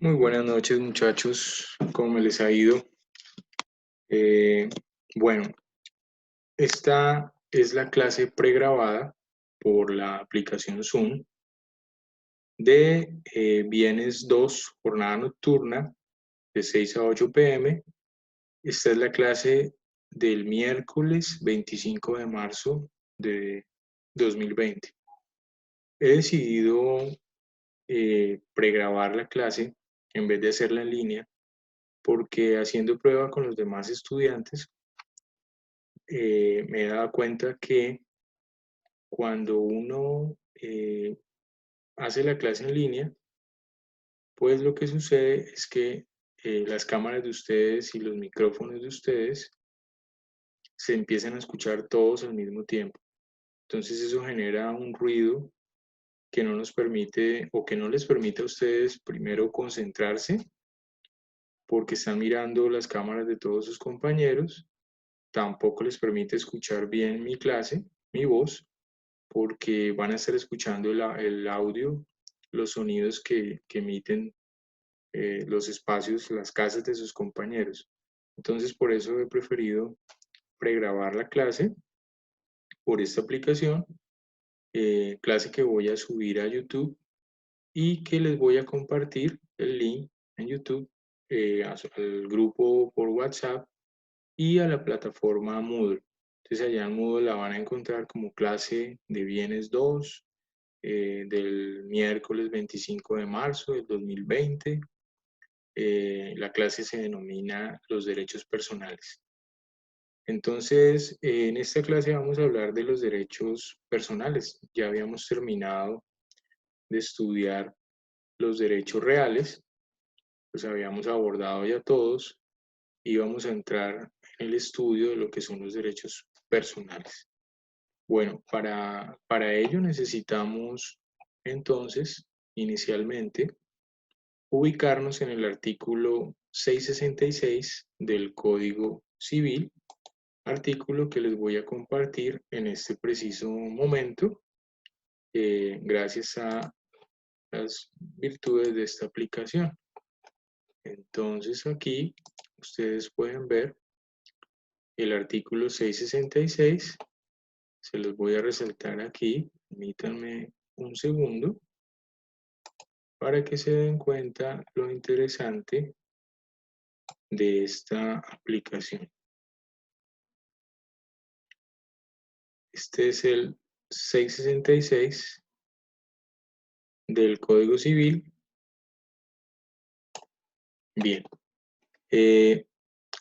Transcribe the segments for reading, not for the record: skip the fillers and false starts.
Muy buenas noches, muchachos. ¿Cómo les ha ido? Eh, bueno, esta es la clase pregrabada por la aplicación Zoom de Viernes 2, jornada nocturna, de 6 a 8 p.m. Esta es la clase del miércoles 25 de marzo de 2020. He decidido pregrabar la clase en vez de hacerla en línea porque haciendo prueba con los demás estudiantes me he dado cuenta que cuando uno hace la clase en línea, pues lo que sucede es que las cámaras de ustedes y los micrófonos de ustedes se empiezan a escuchar todos al mismo tiempo. Entonces eso genera un ruido que no nos permite o que no les permite a ustedes primero concentrarse porque están mirando las cámaras de todos sus compañeros, tampoco les permite escuchar bien mi clase, mi voz, porque van a estar escuchando el audio, los sonidos que emiten los espacios, las casas de sus compañeros. Entonces, por eso he preferido pregrabar la clase por esta aplicación, clase que voy a subir a YouTube y que les voy a compartir el link en YouTube al grupo por WhatsApp y a la plataforma Moodle. Entonces allá en Moodle la van a encontrar como clase de bienes 2 del miércoles 25 de marzo del 2020. La clase se denomina los derechos personales. Entonces, en esta clase vamos a hablar de los derechos personales. Ya habíamos terminado de estudiar los derechos reales, los habíamos abordado ya todos y vamos a entrar en el estudio de lo que son los derechos personales. Bueno, para ello necesitamos entonces, inicialmente, ubicarnos en el artículo 666 del Código Civil, artículo que les voy a compartir en este preciso momento, gracias a las virtudes de esta aplicación. Entonces aquí ustedes pueden ver el artículo 666, se los voy a resaltar aquí, permítanme un segundo para que se den cuenta lo interesante de esta aplicación. Este es el 666 del Código Civil. Bien,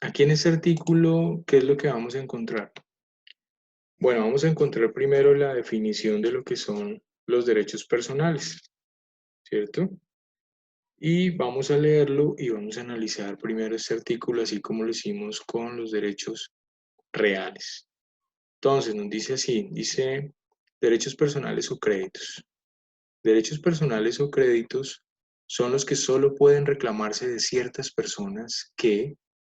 aquí en este artículo, ¿qué es lo que vamos a encontrar? Bueno, vamos a encontrar primero la definición de lo que son los derechos personales, ¿cierto? Y vamos a leerlo y vamos a analizar primero este artículo, así como lo hicimos con los derechos reales. Entonces, nos dice así, dice derechos personales o créditos. Derechos personales o créditos son los que solo pueden reclamarse de ciertas personas que,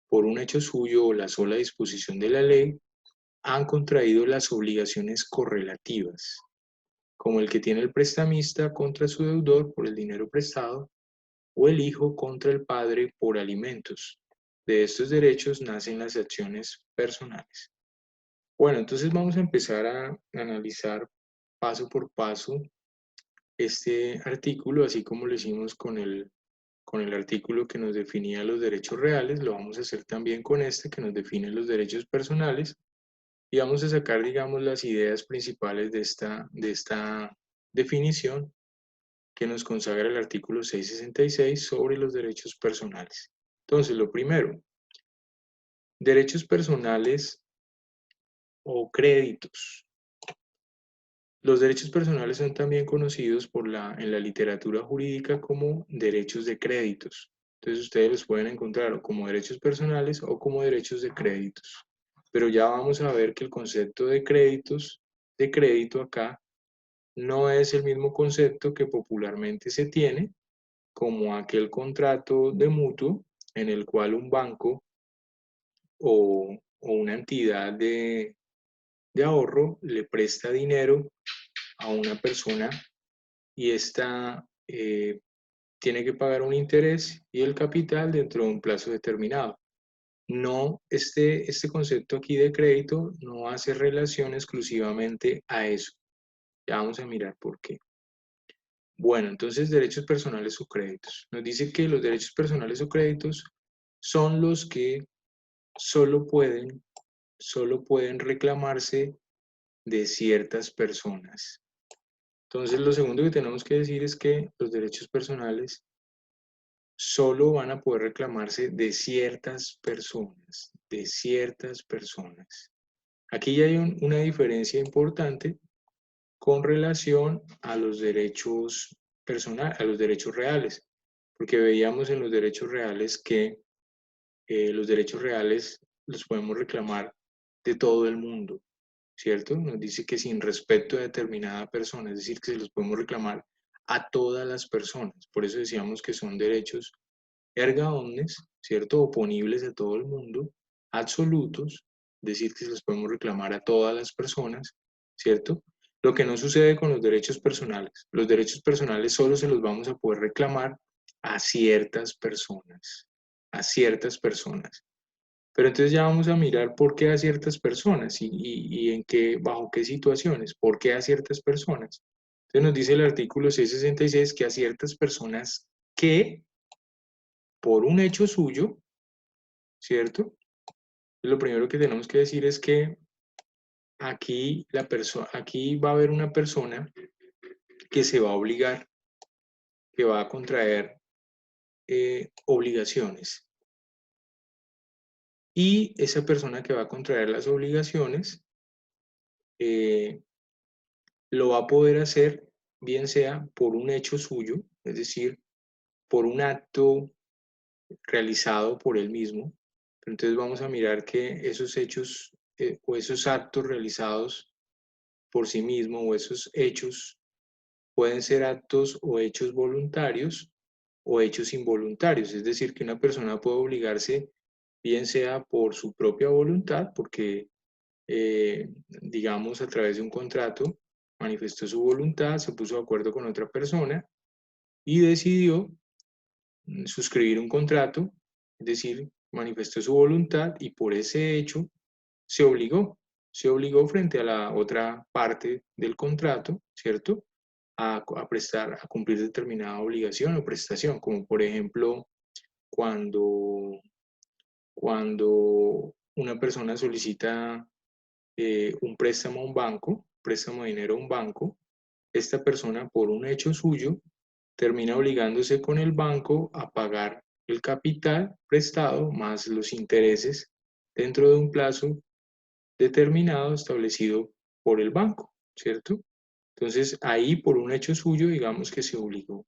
por un hecho suyo o la sola disposición de la ley, han contraído las obligaciones correlativas, como el que tiene el prestamista contra su deudor por el dinero prestado o el hijo contra el padre por alimentos. De estos derechos nacen las acciones personales. Bueno, entonces vamos a empezar a analizar paso por paso este artículo, así como lo hicimos con el artículo que nos definía los derechos reales, lo vamos a hacer también con este que nos define los derechos personales y vamos a sacar, digamos, las ideas principales de esta definición que nos consagra el artículo 666 sobre los derechos personales. Entonces, lo primero, derechos personales o créditos. Los derechos personales son también conocidos en la literatura jurídica como derechos de créditos. Entonces ustedes los pueden encontrar como derechos personales o como derechos de créditos. Pero ya vamos a ver que el concepto de créditos, de crédito acá, no es el mismo concepto que popularmente se tiene como aquel contrato de mutuo en el cual un banco o una entidad de ahorro le presta dinero a una persona y esta tiene que pagar un interés y el capital dentro de un plazo determinado. No, este concepto aquí de crédito no hace relación exclusivamente a eso. Ya vamos a mirar por qué. Bueno, entonces derechos personales o créditos. Nos dice que los derechos personales o créditos son los que solo pueden reclamarse de ciertas personas. Entonces, lo segundo que tenemos que decir es que los derechos personales solo van a poder reclamarse de ciertas personas, de ciertas personas. Aquí ya hay una diferencia importante con relación a los derechos personales, a los derechos reales, porque veíamos en los derechos reales que los derechos reales los podemos reclamar de todo el mundo, ¿cierto? Nos dice que sin respecto a determinada persona, es decir, que se los podemos reclamar a todas las personas. Por eso decíamos que son derechos erga omnes, ¿cierto? Oponibles a todo el mundo, absolutos, es decir, que se los podemos reclamar a todas las personas, ¿cierto? Lo que no sucede con los derechos personales. Los derechos personales solo se los vamos a poder reclamar a ciertas personas, a ciertas personas. Pero entonces ya vamos a mirar por qué a ciertas personas y en qué, bajo qué situaciones, por qué a ciertas personas. Entonces nos dice el artículo 666 que a ciertas personas que, por un hecho suyo, ¿cierto? Lo primero que tenemos que decir es que aquí va a haber una persona que se va a obligar, que va a contraer obligaciones. Y esa persona que va a contraer las obligaciones eh, lo va a poder hacer bien sea por un hecho suyo, es decir, por un acto realizado por él mismo. Entonces vamos a mirar que esos hechos o esos actos realizados por sí mismo o esos hechos pueden ser actos o hechos voluntarios o hechos involuntarios. Es decir, que una persona puede obligarse bien sea por su propia voluntad, porque digamos a través de un contrato manifestó su voluntad, se puso de acuerdo con otra persona y decidió suscribir un contrato, es decir, manifestó su voluntad y por ese hecho se obligó frente a la otra parte del contrato, ¿cierto? A cumplir determinada obligación o prestación, como por ejemplo cuando una persona solicita un préstamo a un banco, préstamo de dinero a un banco, esta persona por un hecho suyo termina obligándose con el banco a pagar el capital prestado más los intereses dentro de un plazo determinado establecido por el banco, ¿cierto? Entonces ahí por un hecho suyo digamos que se obligó.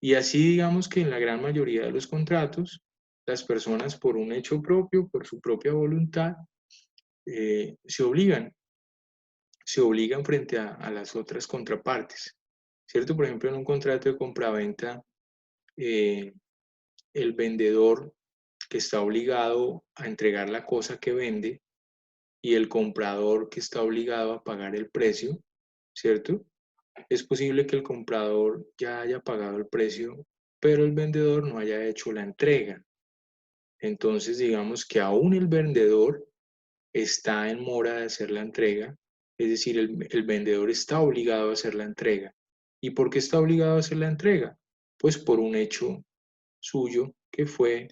Y así digamos que en la gran mayoría de los contratos, las personas por un hecho propio, por su propia voluntad, se obligan frente a las otras contrapartes, ¿cierto? Por ejemplo, en un contrato de compraventa, eh, el vendedor que está obligado a entregar la cosa que vende y el comprador que está obligado a pagar el precio, ¿cierto? Es posible que el comprador ya haya pagado el precio, pero el vendedor no haya hecho la entrega. Entonces, digamos que aún el vendedor está en mora de hacer la entrega, es decir, el vendedor está obligado a hacer la entrega. ¿Y por qué está obligado a hacer la entrega? Pues por un hecho suyo que fue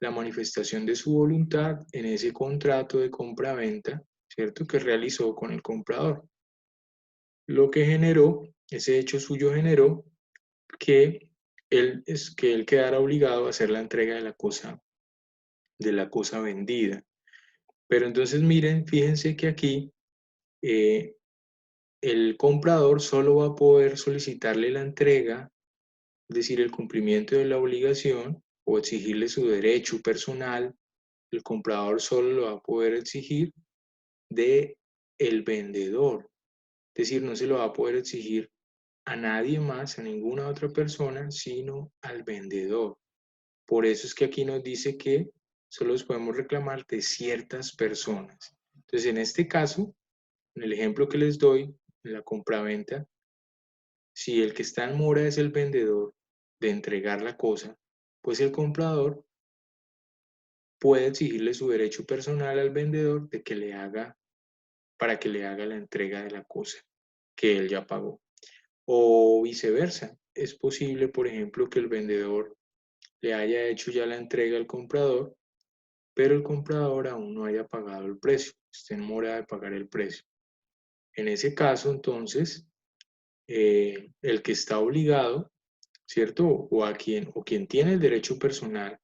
la manifestación de su voluntad en ese contrato de compra-venta, ¿cierto? Que realizó con el comprador. Lo que generó, ese hecho suyo generó que que él quedara obligado a hacer la entrega de la cosa vendida. Pero entonces miren, fíjense que aquí eh, el comprador solo va a poder solicitarle la entrega, es decir, el cumplimiento de la obligación o exigirle su derecho personal. El comprador solo lo va a poder exigir de el vendedor. Es decir, no se lo va a poder exigir a nadie más, a ninguna otra persona, sino al vendedor. Por eso es que aquí nos dice que solo los podemos reclamar de ciertas personas. Entonces, en este caso, en el ejemplo que les doy, en la compraventa, si el que está en mora es el vendedor de entregar la cosa, pues el comprador puede exigirle su derecho personal al vendedor de que le haga, para que le haga la entrega de la cosa que él ya pagó. O viceversa, es posible, por ejemplo, que el vendedor le haya hecho ya la entrega al comprador, pero el comprador aún no haya pagado el precio, esté en mora de pagar el precio. En ese caso, entonces, el que está obligado, ¿cierto? O quien tiene el derecho personal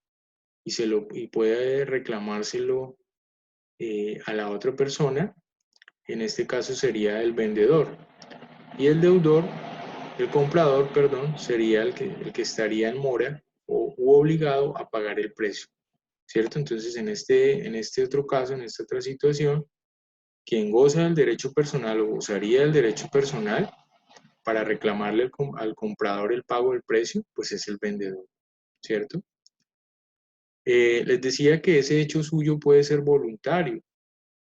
y puede reclamárselo a la otra persona, en este caso sería el vendedor. Y el deudor, el comprador, perdón, sería el que estaría en mora u obligado a pagar el precio, ¿cierto? Entonces, en este otro caso, en esta otra situación, quien goza del derecho personal o gozaría del derecho personal para reclamarle al comprador el pago del precio, pues es el vendedor, ¿cierto? Les decía que ese hecho suyo puede ser voluntario,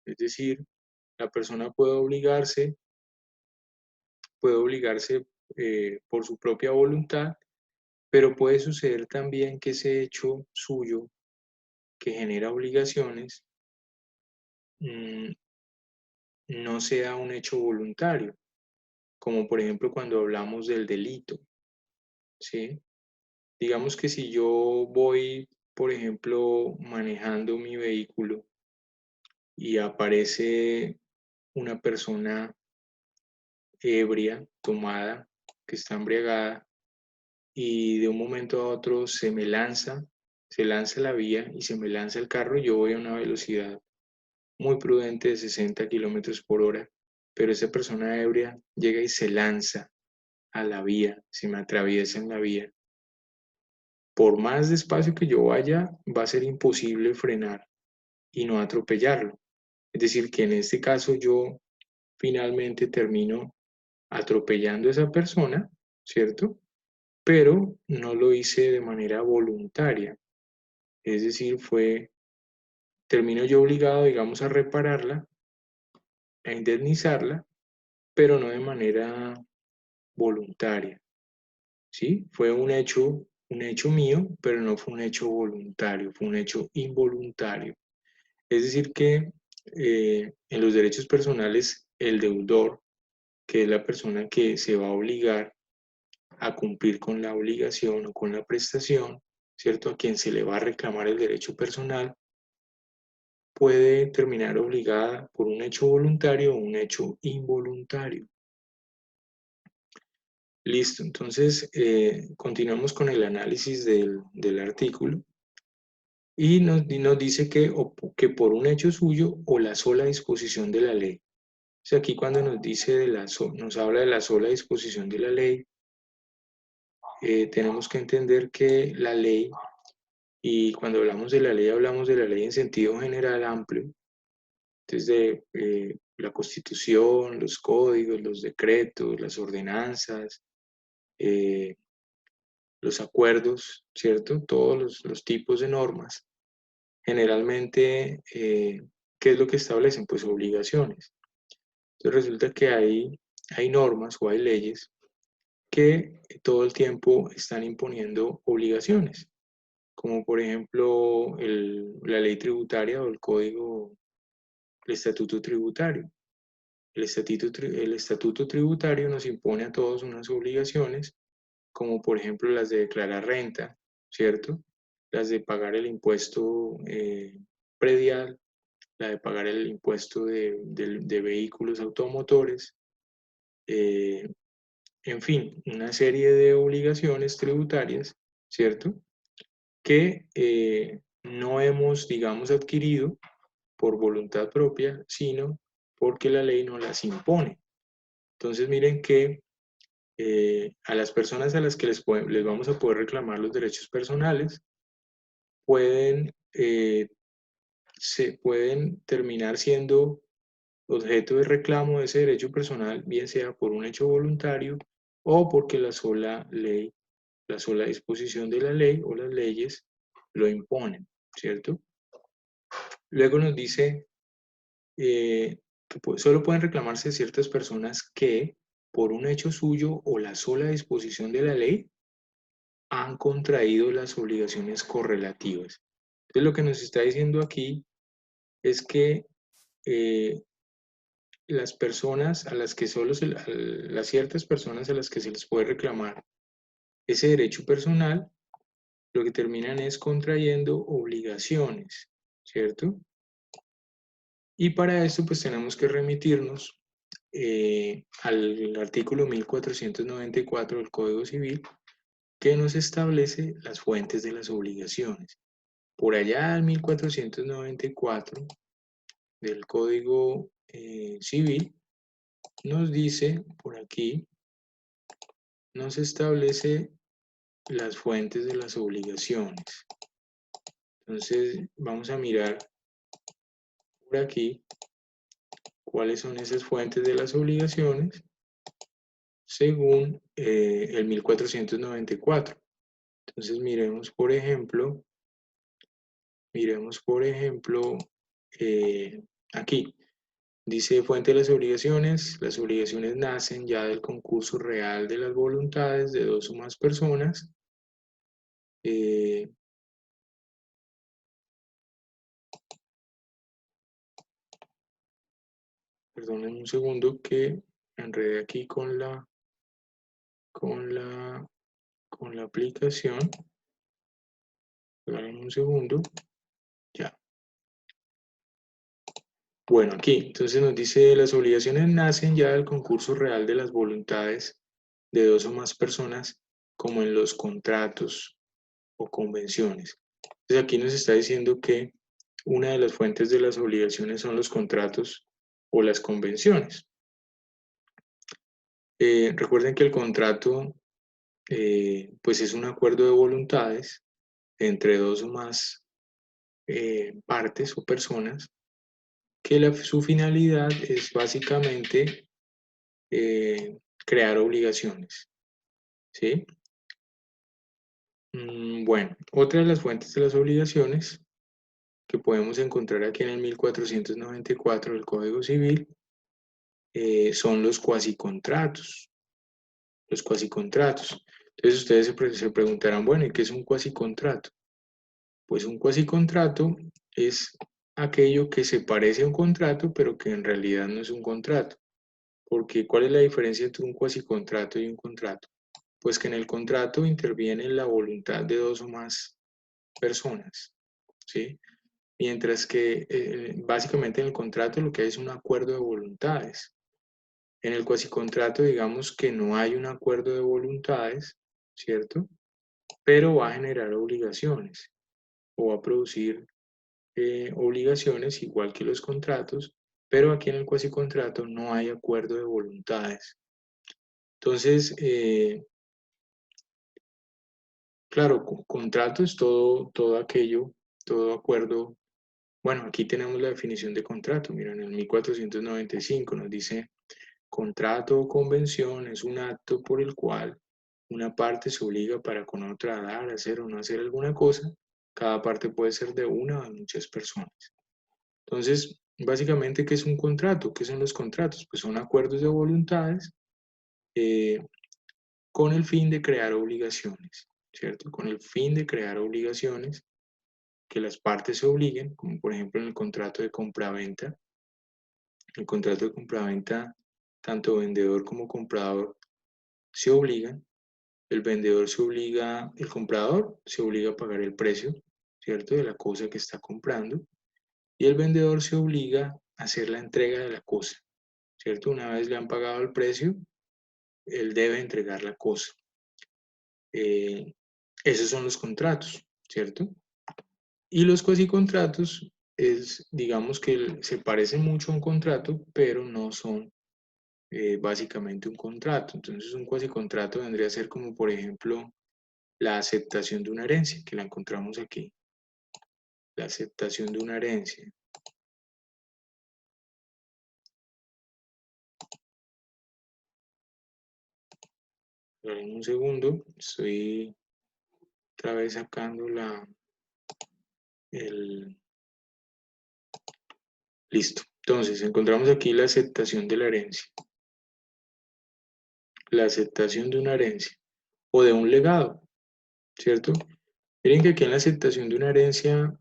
es decir, la persona puede obligarse por su propia voluntad, pero puede suceder también que ese hecho suyo que genera obligaciones mm, no sea un hecho voluntario, como por ejemplo cuando hablamos del delito, ¿sí? Digamos que si yo voy, por ejemplo, manejando mi vehículo y aparece una persona ebria, tomada, que está embriagada, y de un momento a otro se lanza a la vía y se me lanza el carro, yo voy a una velocidad muy prudente de 60 kilómetros por hora, pero esa persona ebria llega y se lanza a la vía, se me atraviesa en la vía. Por más despacio que yo vaya, va a ser imposible frenar y no atropellarlo. Es decir, que en este caso yo finalmente termino atropellando a esa persona, ¿cierto? Pero no lo hice de manera voluntaria. Es decir, termino yo obligado, digamos, a repararla, a indemnizarla, pero no de manera voluntaria, ¿sí? Fue un hecho mío, pero no fue un hecho voluntario, fue un hecho involuntario. Es decir, que en los derechos personales, el deudor, que es la persona que se va a obligar a cumplir con la obligación o con la prestación, ¿cierto? A quien se le va a reclamar el derecho personal, puede terminar obligada por un hecho voluntario o un hecho involuntario. Listo, entonces continuamos con el análisis del artículo y nos dice que por un hecho suyo o la sola disposición de la ley. O sea, aquí cuando nos dice nos habla de la sola disposición de la ley, tenemos que entender que la ley, y cuando hablamos de la ley en sentido general amplio, desde la Constitución, los códigos, los decretos, las ordenanzas, eh, los acuerdos, ¿cierto? Todos los tipos de normas. Generalmente, ¿qué es lo que establecen? Pues obligaciones. Entonces resulta que hay normas o hay leyes que todo el tiempo están imponiendo obligaciones, como por ejemplo la ley tributaria o el código, el estatuto tributario. El estatuto tributario nos impone a todos unas obligaciones, como por ejemplo las de declarar renta, ¿cierto? Las de pagar el impuesto predial, la de pagar el impuesto de vehículos automotores, eh, en fin, una serie de obligaciones tributarias, ¿cierto? Que no hemos, digamos, adquirido por voluntad propia, sino porque la ley nos las impone. Entonces, miren que a las personas a las que les vamos a poder reclamar los derechos personales, pueden, pueden terminar siendo objeto de reclamo de ese derecho personal, bien sea por un hecho voluntario o porque la sola disposición de la ley o las leyes lo imponen, ¿cierto? Luego nos dice que solo pueden reclamarse ciertas personas que, por un hecho suyo o la sola disposición de la ley, han contraído las obligaciones correlativas. Entonces lo que nos está diciendo aquí es que las personas a las que las ciertas personas a las que se les puede reclamar ese derecho personal, lo que terminan es contrayendo obligaciones, ¿cierto? Y para esto pues tenemos que remitirnos al artículo 1494 del Código Civil, que nos establece las fuentes de las obligaciones. Por allá en 1494 del Código Civil nos dice, por aquí, nos establece las fuentes de las obligaciones. Entonces vamos a mirar por aquí cuáles son esas fuentes de las obligaciones según el 1494. Entonces miremos por ejemplo aquí. Dice fuente de las obligaciones nacen ya del concurso real de las voluntades de dos o más personas. Perdonen un segundo que me enredé aquí con la, con la aplicación. Perdonen un segundo. Ya. Bueno, aquí entonces nos dice las obligaciones nacen ya del concurso real de las voluntades de dos o más personas, como en los contratos o convenciones. Entonces aquí nos está diciendo que una de las fuentes de las obligaciones son los contratos o las convenciones. Recuerden que el contrato pues es un acuerdo de voluntades entre dos o más partes o personas que su finalidad es básicamente crear obligaciones, ¿sí? Bueno, otra de las fuentes de las obligaciones que podemos encontrar aquí en el 1494 del Código Civil son los cuasicontratos. Los cuasicontratos. Entonces ustedes se preguntarán, bueno, ¿y qué es un cuasicontrato? Pues un cuasicontrato es aquello que se parece a un contrato, pero que en realidad no es un contrato. Porque ¿cuál es la diferencia entre un cuasicontrato y un contrato? Pues que en el contrato interviene la voluntad de dos o más personas, ¿sí? Mientras que básicamente en el contrato lo que hay es un acuerdo de voluntades. En el cuasicontrato digamos que no hay un acuerdo de voluntades, ¿cierto? Pero va a generar obligaciones o va a producir obligaciones igual que los contratos, pero aquí en el cuasicontrato no hay acuerdo de voluntades. Entonces, claro, contrato es todo aquello, todo acuerdo. Bueno, aquí tenemos la definición de contrato. Mira, en el 1495 nos dice, contrato o convención es un acto por el cual una parte se obliga para con otra a dar, hacer o no hacer alguna cosa. Cada parte puede ser de una o de muchas personas. Entonces, básicamente, ¿qué es un contrato? ¿Qué son los contratos? Pues son acuerdos de voluntades eh, con el fin de crear obligaciones, ¿cierto? Con el fin de crear obligaciones que las partes se obliguen, como por ejemplo en el contrato de compraventa. El contrato de compraventa, tanto vendedor como comprador se obligan. El vendedor se obliga, el comprador se obliga a pagar el precio, ¿cierto? De la cosa que está comprando. Y el vendedor se obliga a hacer la entrega de la cosa, ¿cierto? Una vez le han pagado el precio, él debe entregar la cosa. Esos son los contratos, ¿cierto? Y los cuasicontratos es, digamos que se parecen mucho a un contrato, pero no son básicamente un contrato. Entonces un cuasicontrato vendría a ser como, por ejemplo, la aceptación de una herencia, que la encontramos aquí. La aceptación de una herencia. En un segundo, estoy otra vez sacando el... Listo. Entonces, encontramos aquí la aceptación de la herencia. La aceptación de una herencia o de un legado. ¿cierto? Miren que aquí en la aceptación de una herencia,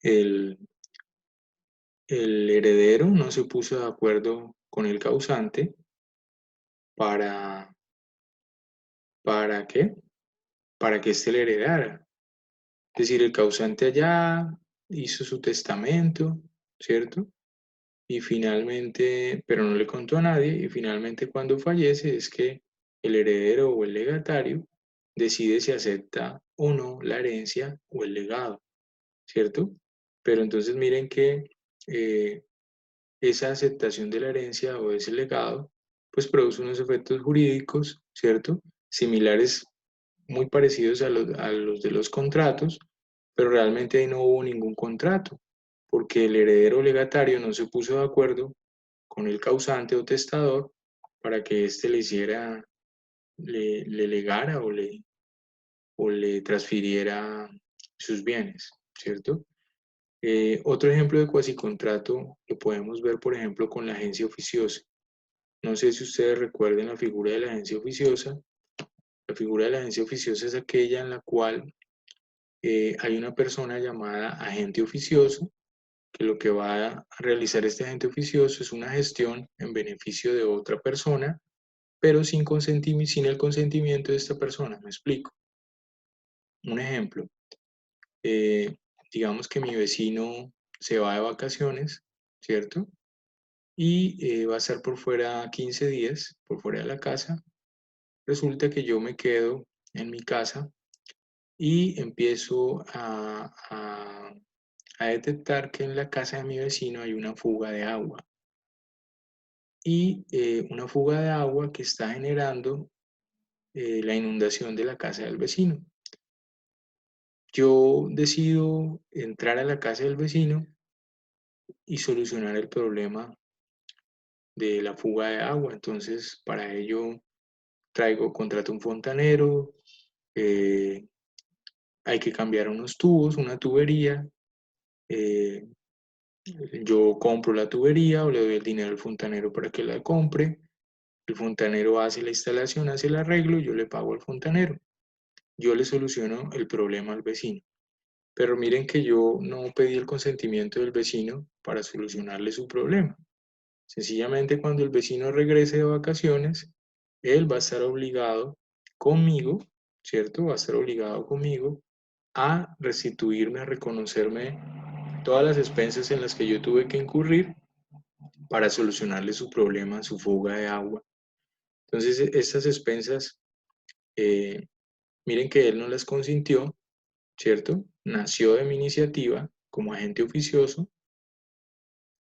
el, el heredero no se puso de acuerdo con el causante para, ¿para qué? Para que éste le heredara. Es decir, el causante allá hizo su testamento, ¿cierto? Y finalmente, pero no le contó a nadie, y finalmente cuando fallece es que el heredero o el legatario decide si acepta o no la herencia o el legado, ¿cierto? Pero entonces miren que eh, esa aceptación de la herencia o de ese legado, pues produce unos efectos jurídicos, ¿cierto? Similares, muy parecidos a los de los contratos, pero realmente ahí no hubo ningún contrato, porque el heredero legatario no se puso de acuerdo con el causante o testador para que éste le hiciera, le legara o le transfiriera sus bienes, ¿cierto? Otro ejemplo de cuasicontrato lo podemos ver, por ejemplo, con la agencia oficiosa. No sé si ustedes recuerden la figura de la agencia oficiosa. La figura de la agencia oficiosa es aquella en la cual hay una persona llamada agente oficioso, que lo que va a realizar este agente oficioso es una gestión en beneficio de otra persona, pero sin el consentimiento de esta persona. Me explico. Un ejemplo, eh, digamos que mi vecino se va de vacaciones, ¿cierto? Y va a estar por fuera 15 días, por fuera de la casa. Resulta que yo me quedo en mi casa y empiezo a detectar que en la casa de mi vecino hay una fuga de agua. Y una fuga de agua que está generando la inundación de la casa del vecino. Yo decido entrar a la casa del vecino y solucionar el problema de la fuga de agua. Entonces, para ello contrato un fontanero, eh, hay que cambiar unos tubos, una tubería. eh, yo compro la tubería o le doy el dinero al fontanero para que la compre. El fontanero hace la instalación, hace el arreglo, yo le pago al fontanero. Yo le soluciono el problema al vecino. Pero miren que yo no pedí el consentimiento del vecino para solucionarle su problema. Sencillamente cuando el vecino regrese de vacaciones, él va a estar obligado conmigo, ¿cierto? Va a estar obligado conmigo a restituirme, a reconocerme todas las expensas en las que yo tuve que incurrir para solucionarle su problema, su fuga de agua. Entonces, estas expensas, eh, miren que él no las consintió, ¿cierto? Nació de mi iniciativa como agente oficioso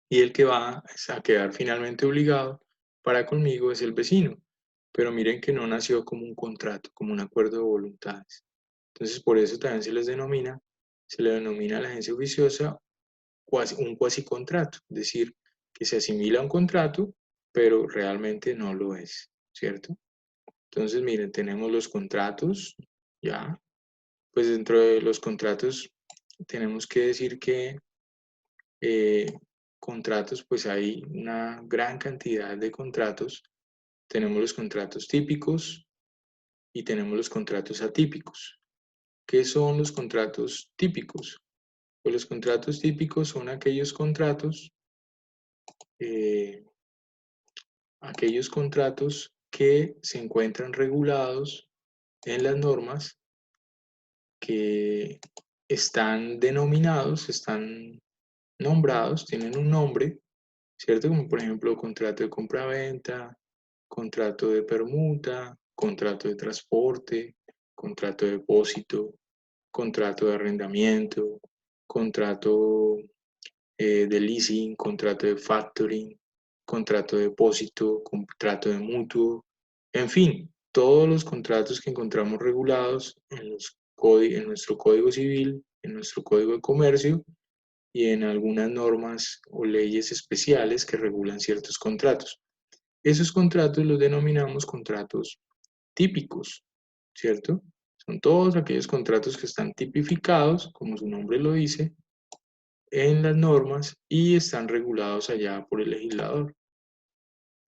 y el que va a quedar finalmente obligado para conmigo es el vecino. Pero miren que no nació como un contrato, como un acuerdo de voluntades. Entonces, por eso también se le denomina a la agencia oficiosa un cuasi contrato, es decir, que se asimila a un contrato, pero realmente no lo es, ¿cierto? Entonces, miren, tenemos los contratos, ya, pues dentro de los contratos tenemos que decir que eh, contratos, pues hay una gran cantidad de contratos. Tenemos los contratos típicos y tenemos los contratos atípicos. ¿Qué son los contratos típicos? Pues los contratos típicos son eh, aquellos contratos que se encuentran regulados en las normas, que están denominados, están nombrados, tienen un nombre, ¿cierto? Como por ejemplo contrato de compra-venta, contrato de permuta, contrato de transporte, contrato de depósito, contrato de arrendamiento, contrato de leasing, contrato de factoring, contrato de depósito, contrato de mutuo, en fin, todos los contratos que encontramos regulados en nuestro Código Civil, en nuestro Código de Comercio y en algunas normas o leyes especiales que regulan ciertos contratos. Esos contratos los denominamos contratos típicos, ¿cierto? Son todos aquellos contratos que están tipificados, como su nombre lo dice, en las normas y están regulados allá por el legislador.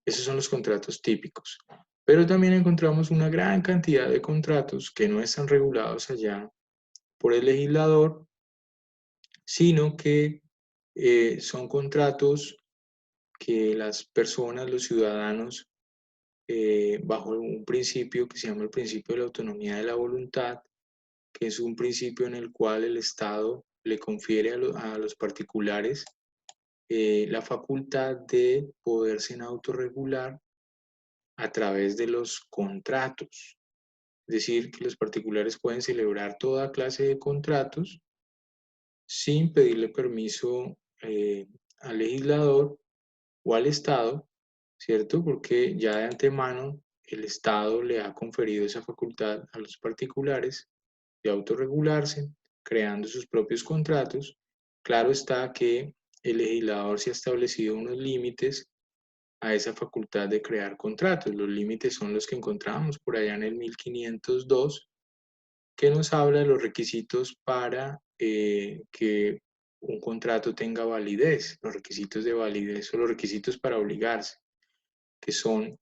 Esos son los contratos típicos. Pero también encontramos una gran cantidad de contratos que no están regulados allá por el legislador, sino que son contratos que las personas, los ciudadanos, bajo un principio que se llama el principio de la autonomía de la voluntad, que es un principio en el cual el Estado le confiere a los particulares la facultad de poderse autorregular a través de los contratos. Es decir, que los particulares pueden celebrar toda clase de contratos sin pedirle permiso al legislador o al Estado, ¿cierto? Porque ya de antemano el Estado le ha conferido esa facultad a los particulares de autorregularse, creando sus propios contratos. Claro está que el legislador se ha establecido unos límites a esa facultad de crear contratos. Los límites son los que encontramos por allá en el 1502, que nos habla de los requisitos para que un contrato tenga validez, los requisitos de validez o los requisitos para obligarse, que son,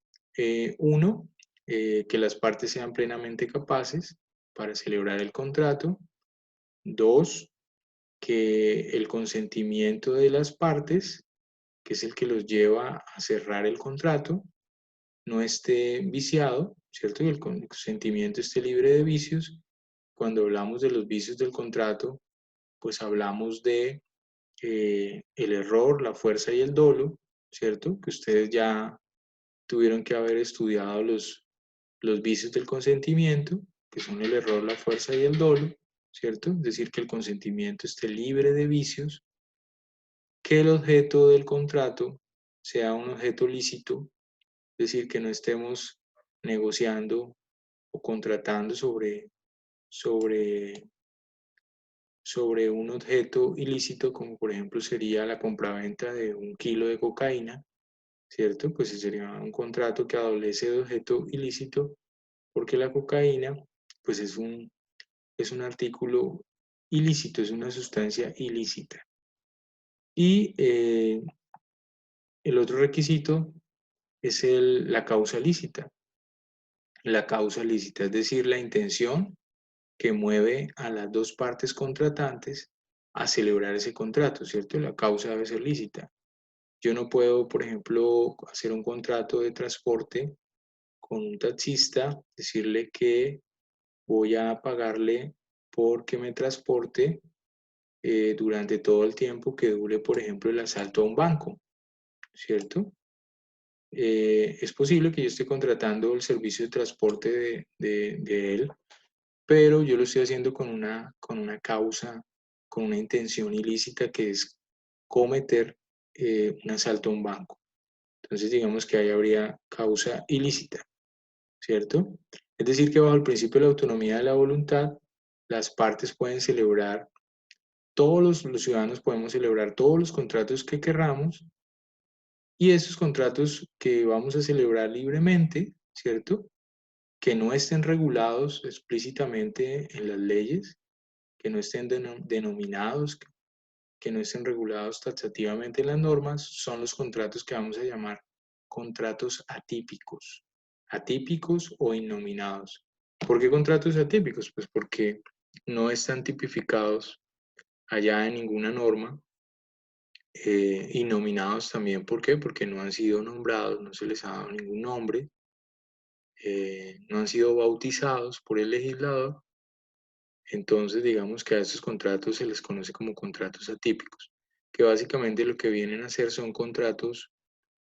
uno, que las partes sean plenamente capaces para celebrar el contrato; dos, que el consentimiento de las partes, que es el que los lleva a cerrar el contrato, no esté viciado, ¿cierto? Y el consentimiento esté libre de vicios. Cuando hablamos de los vicios del contrato, pues hablamos de el error, la fuerza y el dolo, ¿cierto? Que ustedes ya tuvieron que haber estudiado los vicios del consentimiento, que son el error, la fuerza y el dolo, ¿cierto? Es decir, que el consentimiento esté libre de vicios, que el objeto del contrato sea un objeto lícito, es decir, que no estemos negociando o contratando sobre, sobre un objeto ilícito, como por ejemplo sería la compraventa de 1 kilo de cocaína, ¿cierto? Pues sería un contrato que adolece de objeto ilícito, porque la cocaína, pues es un artículo ilícito, es una sustancia ilícita. Y el otro requisito es la causa lícita. La causa lícita, es decir, la intención que mueve a las dos partes contratantes a celebrar ese contrato, ¿cierto? La causa debe ser lícita. Yo no puedo, por ejemplo, hacer un contrato de transporte con un taxista, decirle que voy a pagarle porque me transporte durante todo el tiempo que dure, por ejemplo, el asalto a un banco, ¿cierto? Es posible que yo esté contratando el servicio de transporte de él, pero yo lo estoy haciendo con una causa, con una intención ilícita, que es cometer un asalto a un banco. Entonces digamos que ahí habría causa ilícita, ¿cierto? Es decir, que bajo el principio de la autonomía de la voluntad, las partes pueden celebrar, todos los ciudadanos podemos celebrar todos los contratos que querramos, y esos contratos que vamos a celebrar libremente, ¿cierto? Que no estén regulados explícitamente en las leyes, que no estén denominados, que no estén regulados taxativamente en las normas, son los contratos que vamos a llamar contratos atípicos, atípicos o innominados. ¿Por qué contratos atípicos? Pues porque no están tipificados allá en ninguna norma, y nominados también. ¿Por qué? Porque no han sido nombrados, no se les ha dado ningún nombre, no han sido bautizados por el legislador. Entonces, digamos que a estos contratos se les conoce como contratos atípicos, que básicamente lo que vienen a hacer son contratos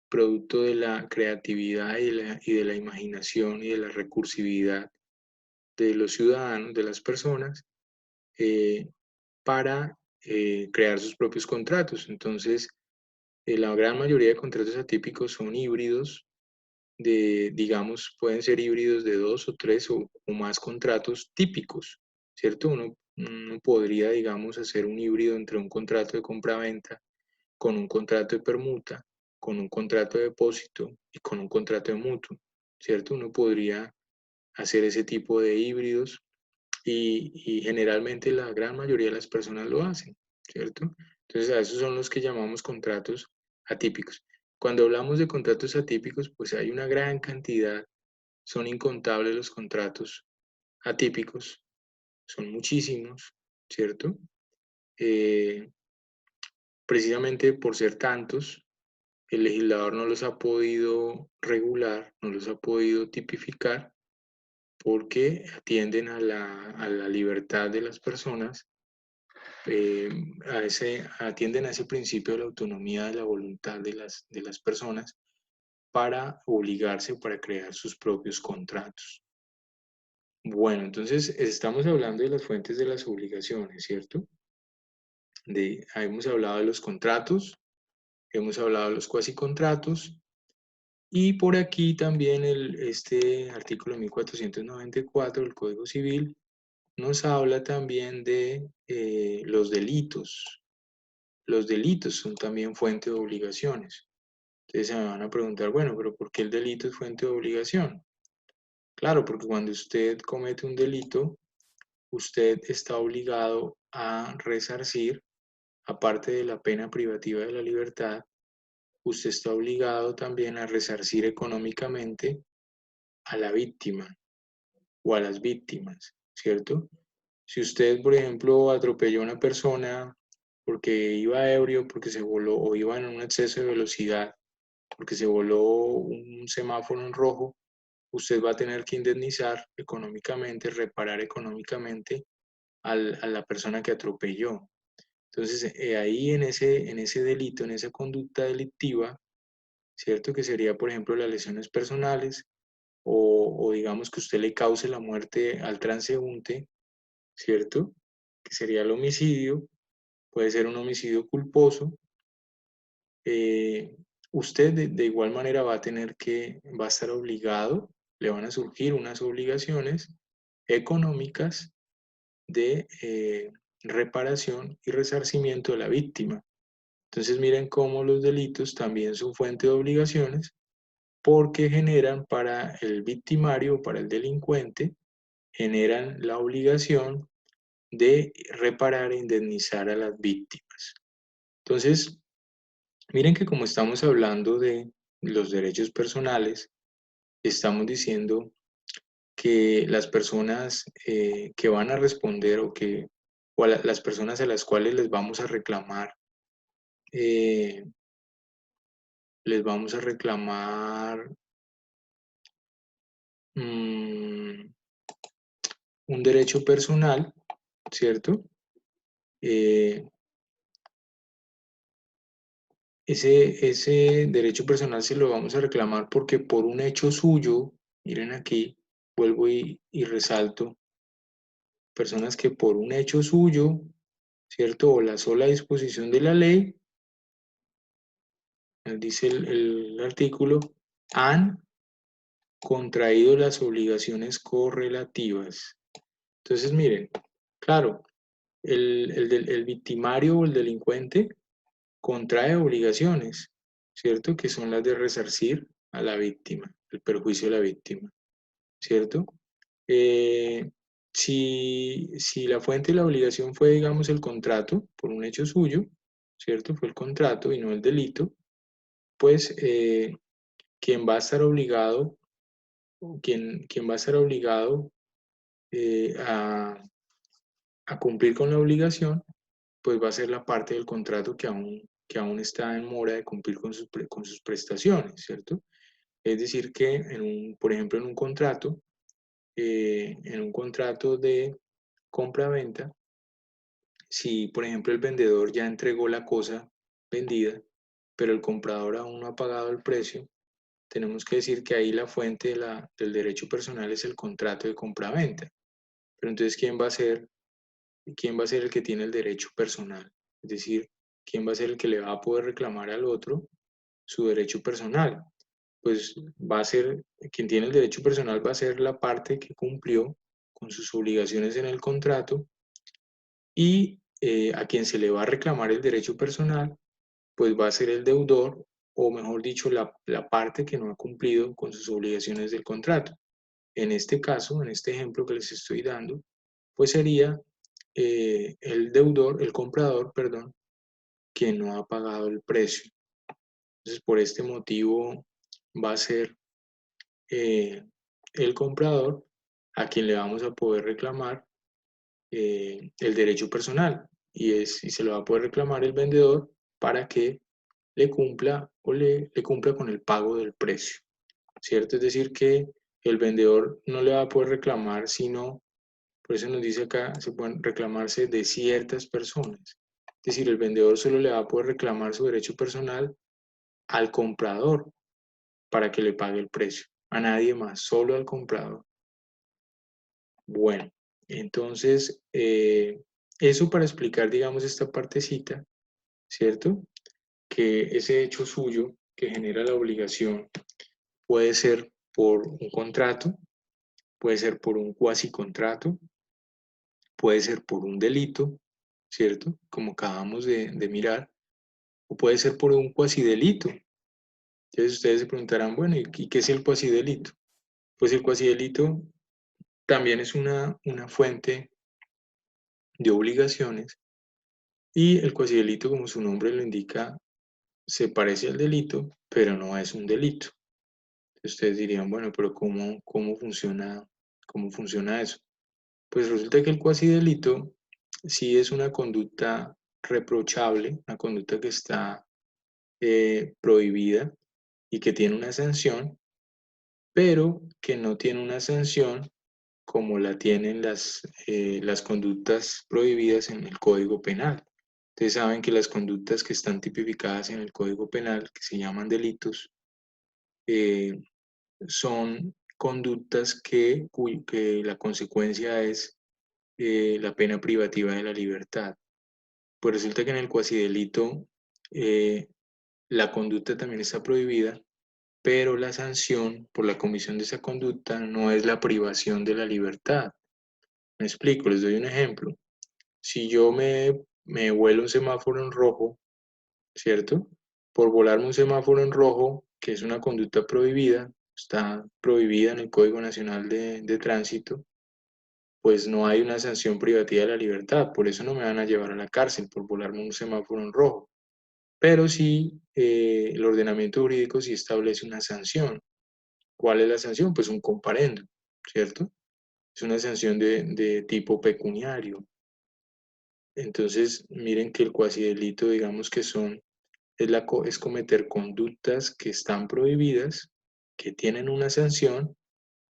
producto de la creatividad y de la imaginación y de la recursividad de los ciudadanos, de las personas, eh, para crear sus propios contratos. Entonces, la gran mayoría de contratos atípicos son híbridos digamos, pueden ser híbridos de dos o tres o más contratos típicos, ¿cierto? Uno podría, digamos, hacer un híbrido entre un contrato de compraventa con un contrato de permuta, con un contrato de depósito y con un contrato de mutuo, ¿cierto? Uno podría hacer ese tipo de híbridos, y generalmente la gran mayoría de las personas lo hacen, ¿cierto? Entonces a esos son los que llamamos contratos atípicos. Cuando hablamos de contratos atípicos, pues hay una gran cantidad son incontables los contratos atípicos, son muchísimos, ¿cierto? Precisamente por ser tantos, el legislador no los ha podido regular, no los ha podido tipificar, porque atienden a la libertad de las personas, atienden a ese principio de la autonomía de la voluntad de las personas para obligarse o para crear sus propios contratos. Bueno, entonces estamos hablando de las fuentes de las obligaciones, ¿cierto? Hemos hablado de los contratos, hemos hablado de los cuasicontratos, y por aquí también este artículo 1494 del Código Civil nos habla también de los delitos. Los delitos son también fuente de obligaciones. Entonces se me van a preguntar, bueno, pero ¿por qué el delito es fuente de obligación? Claro, porque cuando usted comete un delito, usted está obligado a resarcir, aparte de la pena privativa de la libertad, usted está obligado también a resarcir económicamente a la víctima o a las víctimas, ¿cierto? Si usted, por ejemplo, atropelló a una persona porque iba ebrio, porque se voló, o iba en un exceso de velocidad, porque se voló un semáforo en rojo, usted va a tener que indemnizar económicamente, reparar económicamente a la persona que atropelló. Entonces, ahí en ese delito, en esa conducta delictiva, ¿cierto? Que sería, por ejemplo, las lesiones personales o digamos que usted le cause la muerte al transeúnte, ¿cierto? Que sería el homicidio, puede ser un homicidio culposo. Usted de igual manera va a tener va a estar obligado, le van a surgir unas obligaciones económicas de reparación y resarcimiento de la víctima. Entonces miren cómo los delitos también son fuente de obligaciones porque generan para el victimario o para el delincuente, generan la obligación de reparar e indemnizar a las víctimas. Entonces, miren que como estamos hablando de los derechos personales, estamos diciendo que las personas que van a responder o las personas a las cuales eh, les vamos a reclamar mmm, un derecho personal, ¿cierto? Eh, ese derecho personal se lo vamos a reclamar porque por un hecho suyo, miren aquí, vuelvo y resalto, personas que por un hecho suyo, ¿cierto? O la sola disposición de la ley, dice el artículo, han contraído las obligaciones correlativas. Entonces, miren, claro, el victimario o el delincuente contrae obligaciones, ¿cierto? Que son las de resarcir a la víctima, el perjuicio de la víctima, ¿cierto? Eh, si la fuente de la obligación fue, digamos, el contrato por un hecho suyo, ¿cierto? Fue el contrato y no el delito, pues quien va a estar obligado, quien va a estar obligado eh, a, a cumplir con la obligación, pues va a ser la parte del contrato que aún está en mora de cumplir con sus prestaciones, ¿cierto? Es decir, que por ejemplo, en un contrato de compra-venta, si por ejemplo el vendedor ya entregó la cosa vendida, pero el comprador aún no ha pagado el precio, tenemos que decir que ahí la fuente del derecho personal es el contrato de compra-venta. Pero entonces, quién va a ser el que tiene el derecho personal? Es decir, ¿quién va a ser el que le va a poder reclamar al otro su derecho personal? Pues va a ser, quien tiene el derecho personal va a ser la parte que cumplió con sus obligaciones en el contrato y a quien se le va a reclamar el derecho personal, pues va a ser el deudor o mejor dicho, la parte que no ha cumplido con sus obligaciones del contrato. En este caso, en este ejemplo que les estoy dando, pues sería el deudor, el comprador, perdón, que no ha pagado el precio. Entonces, por este motivo va a ser eh, el comprador a quien le vamos a poder reclamar el derecho personal y se lo va a poder reclamar el vendedor para que le cumpla o le cumpla con el pago del precio, ¿cierto? Es decir, que el vendedor no le va a poder reclamar, sino, por eso nos dice acá, se pueden reclamarse de ciertas personas. Es decir, el vendedor solo le va a poder reclamar su derecho personal al comprador para que le pague el precio, a nadie más, solo al comprador. Bueno, entonces, eso para explicar, digamos, esta partecita, ¿cierto? Que ese hecho suyo que genera la obligación puede ser por un contrato, puede ser por un cuasi contrato, puede ser por un delito, ¿cierto? Como acabamos de mirar, o puede ser por un cuasi delito. Entonces ustedes se preguntarán, bueno, ¿y qué es el cuasi delito? Pues el cuasi delito también es una fuente de obligaciones y el cuasi delito, como su nombre lo indica, se parece al delito, pero no es un delito. Ustedes dirían, bueno, pero cómo funciona eso? Pues resulta que el cuasi delito sí es una conducta reprochable, una conducta que está prohibida y que tiene una sanción, pero que no tiene una sanción como la tienen las conductas prohibidas en el Código Penal. Ustedes saben que las conductas que están tipificadas en el Código Penal, que se llaman delitos, eh, son conductas que la consecuencia es la pena privativa de la libertad. Pues resulta que en el cuasidelito la conducta también está prohibida, pero la sanción por la comisión de esa conducta no es la privación de la libertad. Me explico, les doy un ejemplo. Si yo me vuelo un semáforo en rojo, ¿cierto? Por volarme un semáforo en rojo, que es una conducta prohibida, está prohibida en el Código Nacional de Tránsito, pues no hay una sanción privativa de la libertad, por eso no me van a llevar a la cárcel por volarme un semáforo en rojo. Pero sí, el ordenamiento jurídico sí establece una sanción. ¿Cuál es la sanción? Pues un comparendo, ¿cierto? Es una sanción de tipo pecuniario. Entonces, miren que el cuasidelito, digamos que es cometer conductas que están prohibidas, que tienen una sanción,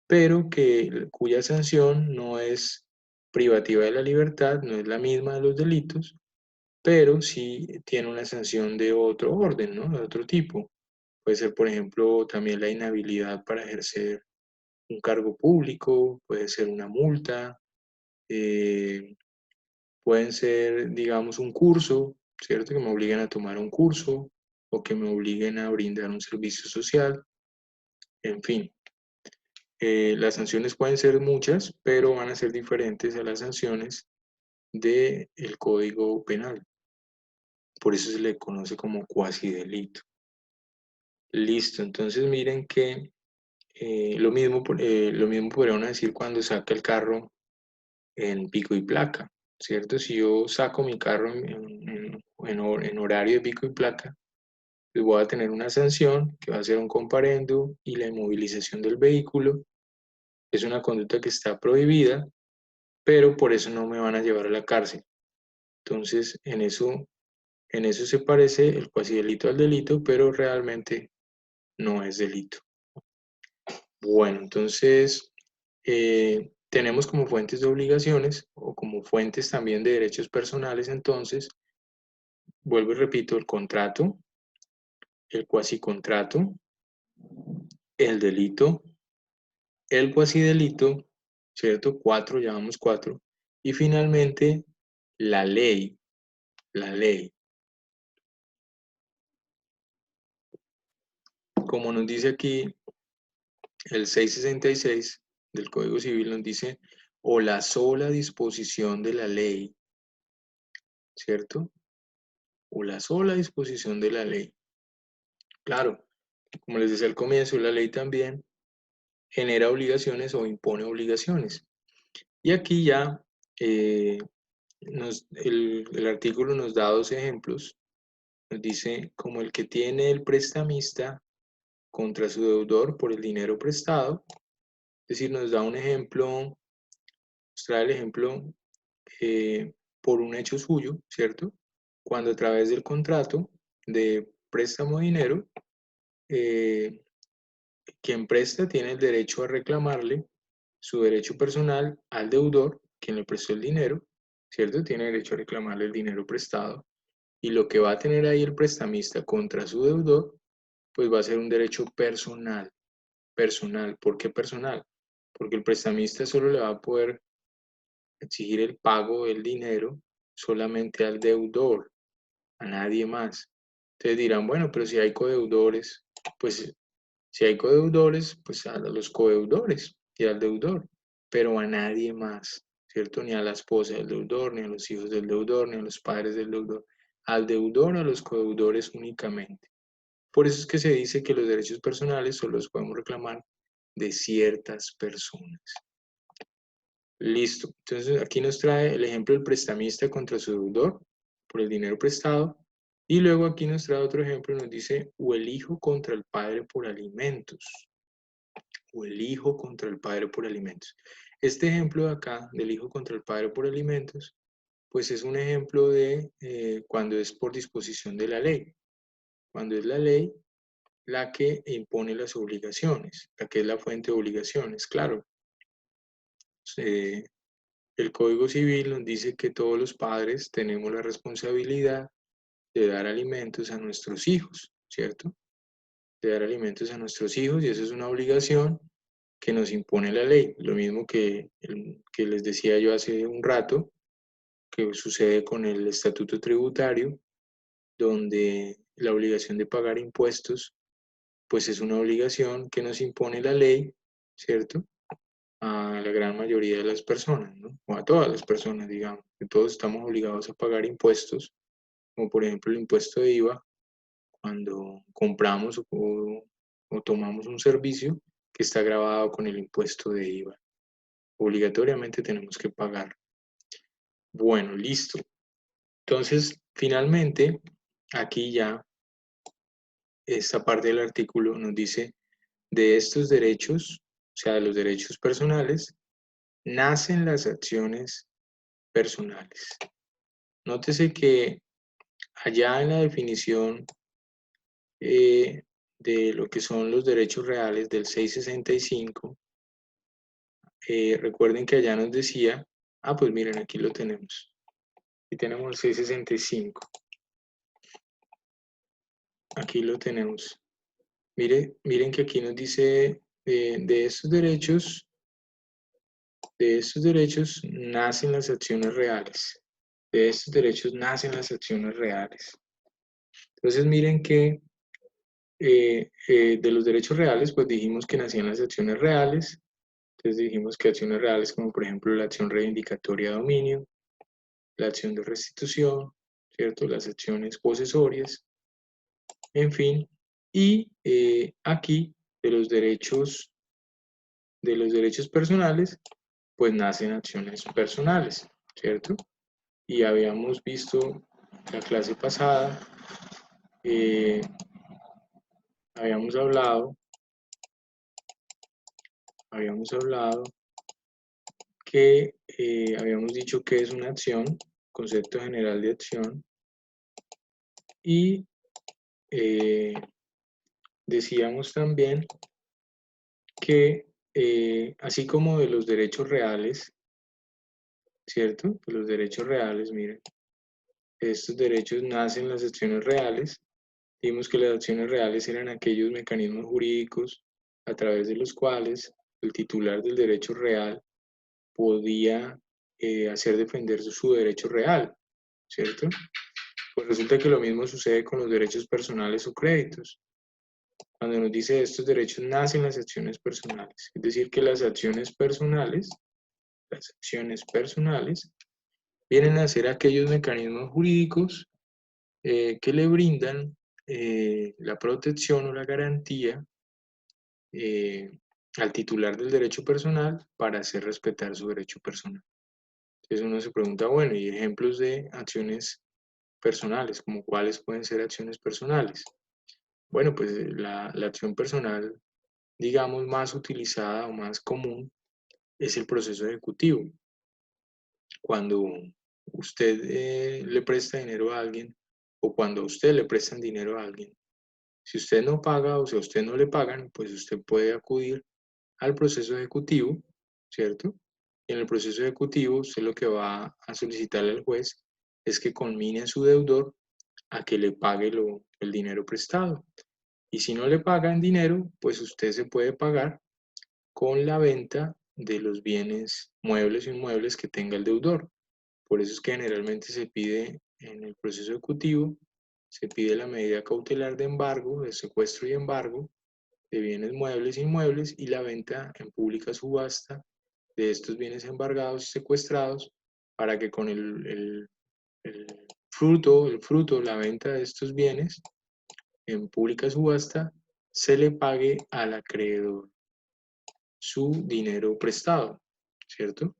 pero cuya sanción no es privativa de la libertad, no es la misma de los delitos, pero sí tiene una sanción de otro orden, ¿no? De otro tipo. Puede ser, por ejemplo, también la inhabilidad para ejercer un cargo público, puede ser una multa, eh, pueden ser, digamos, un curso, ¿cierto? Que me obliguen a tomar un curso o que me obliguen a brindar un servicio social, en fin. Las sanciones pueden ser muchas, pero van a ser diferentes a las sanciones del Código Penal. Por eso se le conoce como cuasi delito. Listo, entonces miren que lo mismo podría uno decir cuando saca el carro en pico y placa, ¿cierto? Si yo saco mi carro en horario de pico y placa, pues voy a tener una sanción que va a ser un comparendo y la inmovilización del vehículo. Es una conducta que está prohibida, pero por eso no me van a llevar a la cárcel. Entonces, en eso se parece el cuasi delito al delito, pero realmente no es delito. Bueno, entonces tenemos como fuentes de obligaciones o como fuentes también de derechos personales, entonces, vuelvo y repito, el contrato, el cuasicontrato, el delito, el cuasidelito, ¿cierto? Cuatro, llamamos cuatro. Y finalmente, la ley, la ley. Como nos dice aquí el 666 del Código Civil, nos dice, o la sola disposición de la ley, ¿cierto? O la sola disposición de la ley. Claro, como les decía al comienzo, la ley también genera obligaciones o impone obligaciones. Y aquí ya eh, el artículo nos da dos ejemplos. Nos dice como el que tiene el prestamista contra su deudor por el dinero prestado, Es decir, nos da un ejemplo, nos trae el ejemplo por un hecho suyo, ¿cierto? Cuando a través del contrato de préstamo de dinero, eh, quien presta tiene el derecho a reclamarle su derecho personal al deudor, quien le prestó el dinero, ¿cierto? Tiene derecho a reclamarle el dinero prestado. Y lo que va a tener ahí el prestamista contra su deudor, pues va a ser un derecho personal. Personal. ¿Por qué personal? Porque el prestamista solo le va a poder exigir el pago del dinero solamente al deudor, a nadie más. Entonces dirán, bueno, pero si hay codeudores, pues si hay codeudores, pues a los codeudores y al deudor, pero a nadie más, ¿cierto? Ni a la esposa del deudor, ni a los hijos del deudor, ni a los padres del deudor. Al deudor, a los codeudores únicamente. Por eso es que se dice que los derechos personales solo los podemos reclamar de ciertas personas. Listo. Entonces aquí nos trae el ejemplo del prestamista contra su deudor por el dinero prestado. Y luego aquí nos trae otro ejemplo, nos dice, o el hijo contra el padre por alimentos. O el hijo contra el padre por alimentos. Este ejemplo de acá, del hijo contra el padre por alimentos, pues es un ejemplo de cuando es por disposición de la ley. Cuando es la ley la que impone las obligaciones, la que es la fuente de obligaciones, claro. Eh, el Código Civil nos dice que todos los padres tenemos la responsabilidad de dar alimentos a nuestros hijos, ¿cierto? De dar alimentos a nuestros hijos y eso es una obligación que nos impone la ley. Lo mismo que les decía yo hace un rato, que sucede con el estatuto tributario, donde la obligación de pagar impuestos, pues es una obligación que nos impone la ley, ¿cierto? A la gran mayoría de las personas, ¿no? O a todas las personas, digamos, que todos estamos obligados a pagar impuestos, como por ejemplo el impuesto de IVA, cuando compramos o tomamos un servicio que está grabado con el impuesto de IVA. Obligatoriamente tenemos que pagar. Bueno, listo. Entonces, finalmente, aquí ya, esta parte del artículo nos dice, de estos derechos, o sea, de los derechos personales, nacen las acciones personales. Nótese que allá en la definición de lo que son los derechos reales del 665, recuerden que allá nos decía, pues miren, aquí lo tenemos. Aquí tenemos el 665. Aquí lo tenemos. Miren que aquí nos dice de estos derechos nacen las acciones reales. De estos derechos nacen las acciones reales. Entonces miren que de los derechos reales, pues dijimos que nacían las acciones reales. Entonces dijimos que acciones reales como por ejemplo la acción reivindicatoria de dominio, la acción de restitución, ¿cierto? Las acciones posesorias, en fin. Y aquí de los derechos personales, pues nacen acciones personales, ¿cierto? Y habíamos visto la clase pasada, eh, habíamos hablado, habíamos hablado que habíamos dicho que es una acción, concepto general de acción, y decíamos también que así como de los derechos reales, ¿cierto? De los derechos reales, miren, estos derechos nacen las acciones reales. Vimos que las acciones reales eran aquellos mecanismos jurídicos a través de los cuales el titular del derecho real podía hacer defender su derecho real, ¿cierto? Pues resulta que lo mismo sucede con los derechos personales o créditos. Cuando nos dice estos derechos nacen las acciones personales, es decir, que las acciones personales vienen a ser aquellos mecanismos jurídicos que le brindan la protección o la garantía eh, al titular del derecho personal para hacer respetar su derecho personal. Entonces uno se pregunta, bueno, ¿y ejemplos de acciones personales? ¿Como cuáles pueden ser acciones personales? Bueno, pues la acción personal digamos, más utilizada o más común es el proceso ejecutivo. Cuando usted le presta dinero a alguien o cuando a usted le prestan dinero a alguien, si usted no paga o si a usted no le pagan, pues usted puede acudir al proceso ejecutivo, ¿cierto? Y en el proceso ejecutivo, usted lo que va a solicitarle al juez es que conmine a su deudor a que le pague el dinero prestado. Y si no le pagan dinero, pues usted se puede pagar con la venta de los bienes muebles o inmuebles que tenga el deudor. Por eso es que generalmente se pide en el proceso ejecutivo, se pide la medida cautelar de embargo, de secuestro y embargo de bienes muebles e inmuebles y la venta en pública subasta de estos bienes embargados y secuestrados para que con el fruto, la venta de estos bienes en pública subasta, se le pague al acreedor su dinero prestado, ¿cierto?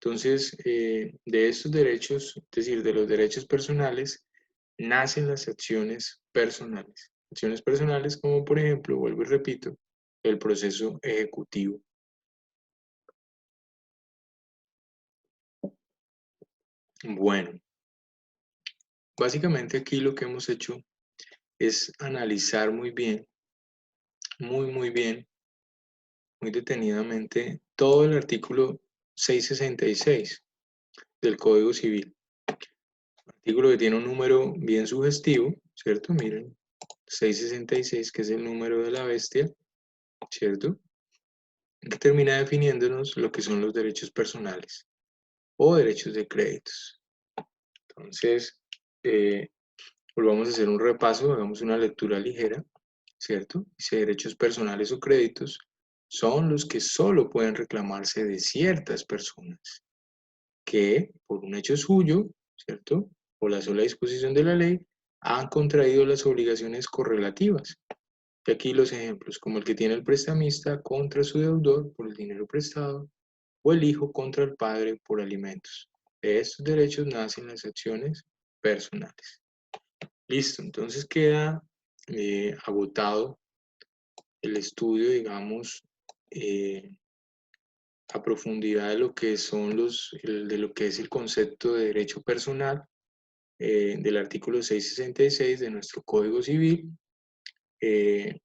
Entonces, de estos derechos, es decir, de los derechos personales, nacen las acciones personales. Acciones personales como, por ejemplo, vuelvo y repito, el proceso ejecutivo. Bueno, básicamente aquí lo que hemos hecho es analizar muy bien, muy bien, muy detenidamente todo el artículo 666 del Código Civil. Artículo que tiene un número bien sugestivo, ¿cierto? Miren, 666, que es el número de la bestia, ¿cierto? Que termina definiéndonos lo que son los derechos personales o derechos de créditos. Entonces, volvamos a hacer un repaso, hagamos una lectura ligera, ¿cierto? Dice, derechos personales o créditos son los que solo pueden reclamarse de ciertas personas que, por un hecho suyo, ¿cierto? O la sola disposición de la ley, han contraído las obligaciones correlativas. Y aquí los ejemplos, como el que tiene el prestamista contra su deudor por el dinero prestado, o el hijo contra el padre por alimentos. De estos derechos nacen las acciones personales. Listo, entonces queda agotado el estudio, digamos, a profundidad de lo que son de lo que es el concepto de derecho personal del artículo 666 de nuestro Código Civil. Eh,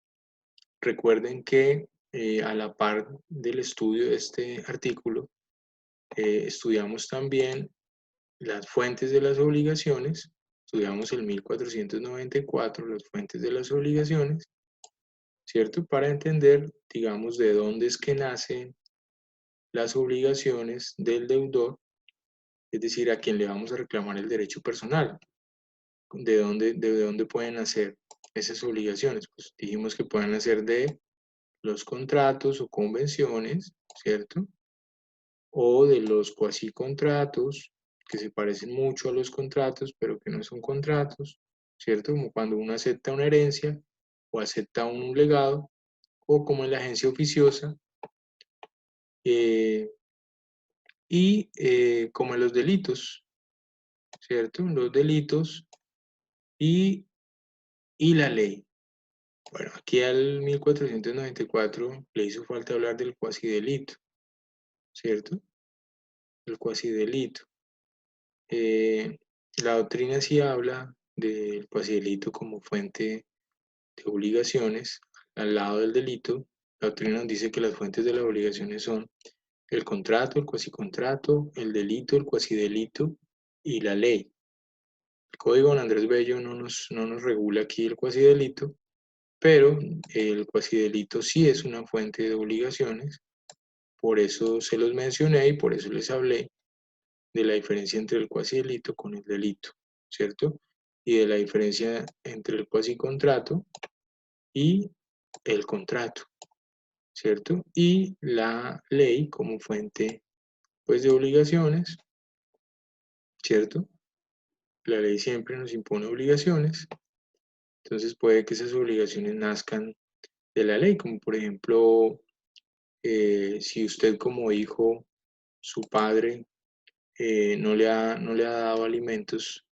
Recuerden que a la par del estudio de este artículo, estudiamos también las fuentes de las obligaciones, estudiamos el 1494, las fuentes de las obligaciones, ¿cierto? Para entender, digamos, de dónde es que nacen las obligaciones del deudor, es decir, a quien le vamos a reclamar el derecho personal, de dónde pueden nacer esas obligaciones. Pues dijimos que pueden nacer de los contratos o convenciones, ¿cierto? O de los cuasi contratos, que se parecen mucho a los contratos, pero que no son contratos, ¿cierto? Como cuando uno acepta una herencia o acepta un legado, o como en la agencia oficiosa, eh, y como en los delitos, ¿cierto? Los delitos y, y la ley. Bueno, aquí al 1494 le hizo falta hablar del cuasi delito, ¿cierto? El cuasi delito. La doctrina sí habla del cuasi delito como fuente de obligaciones al lado del delito. La doctrina nos dice que las fuentes de las obligaciones son el contrato, el cuasicontrato, el delito, el cuasidelito y la ley. El Código Don Andrés Bello no nos regula aquí el cuasidelito, pero el cuasidelito sí es una fuente de obligaciones, por eso se los mencioné y por eso les hablé de la diferencia entre el cuasidelito con el delito, ¿cierto? Y de la diferencia entre el cuasicontrato y el contrato, ¿cierto? Y la ley como fuente, pues, de obligaciones, ¿cierto? La ley siempre nos impone obligaciones, entonces puede que esas obligaciones nazcan de la ley, como por ejemplo, si usted como hijo, su padre, no le ha dado alimentos,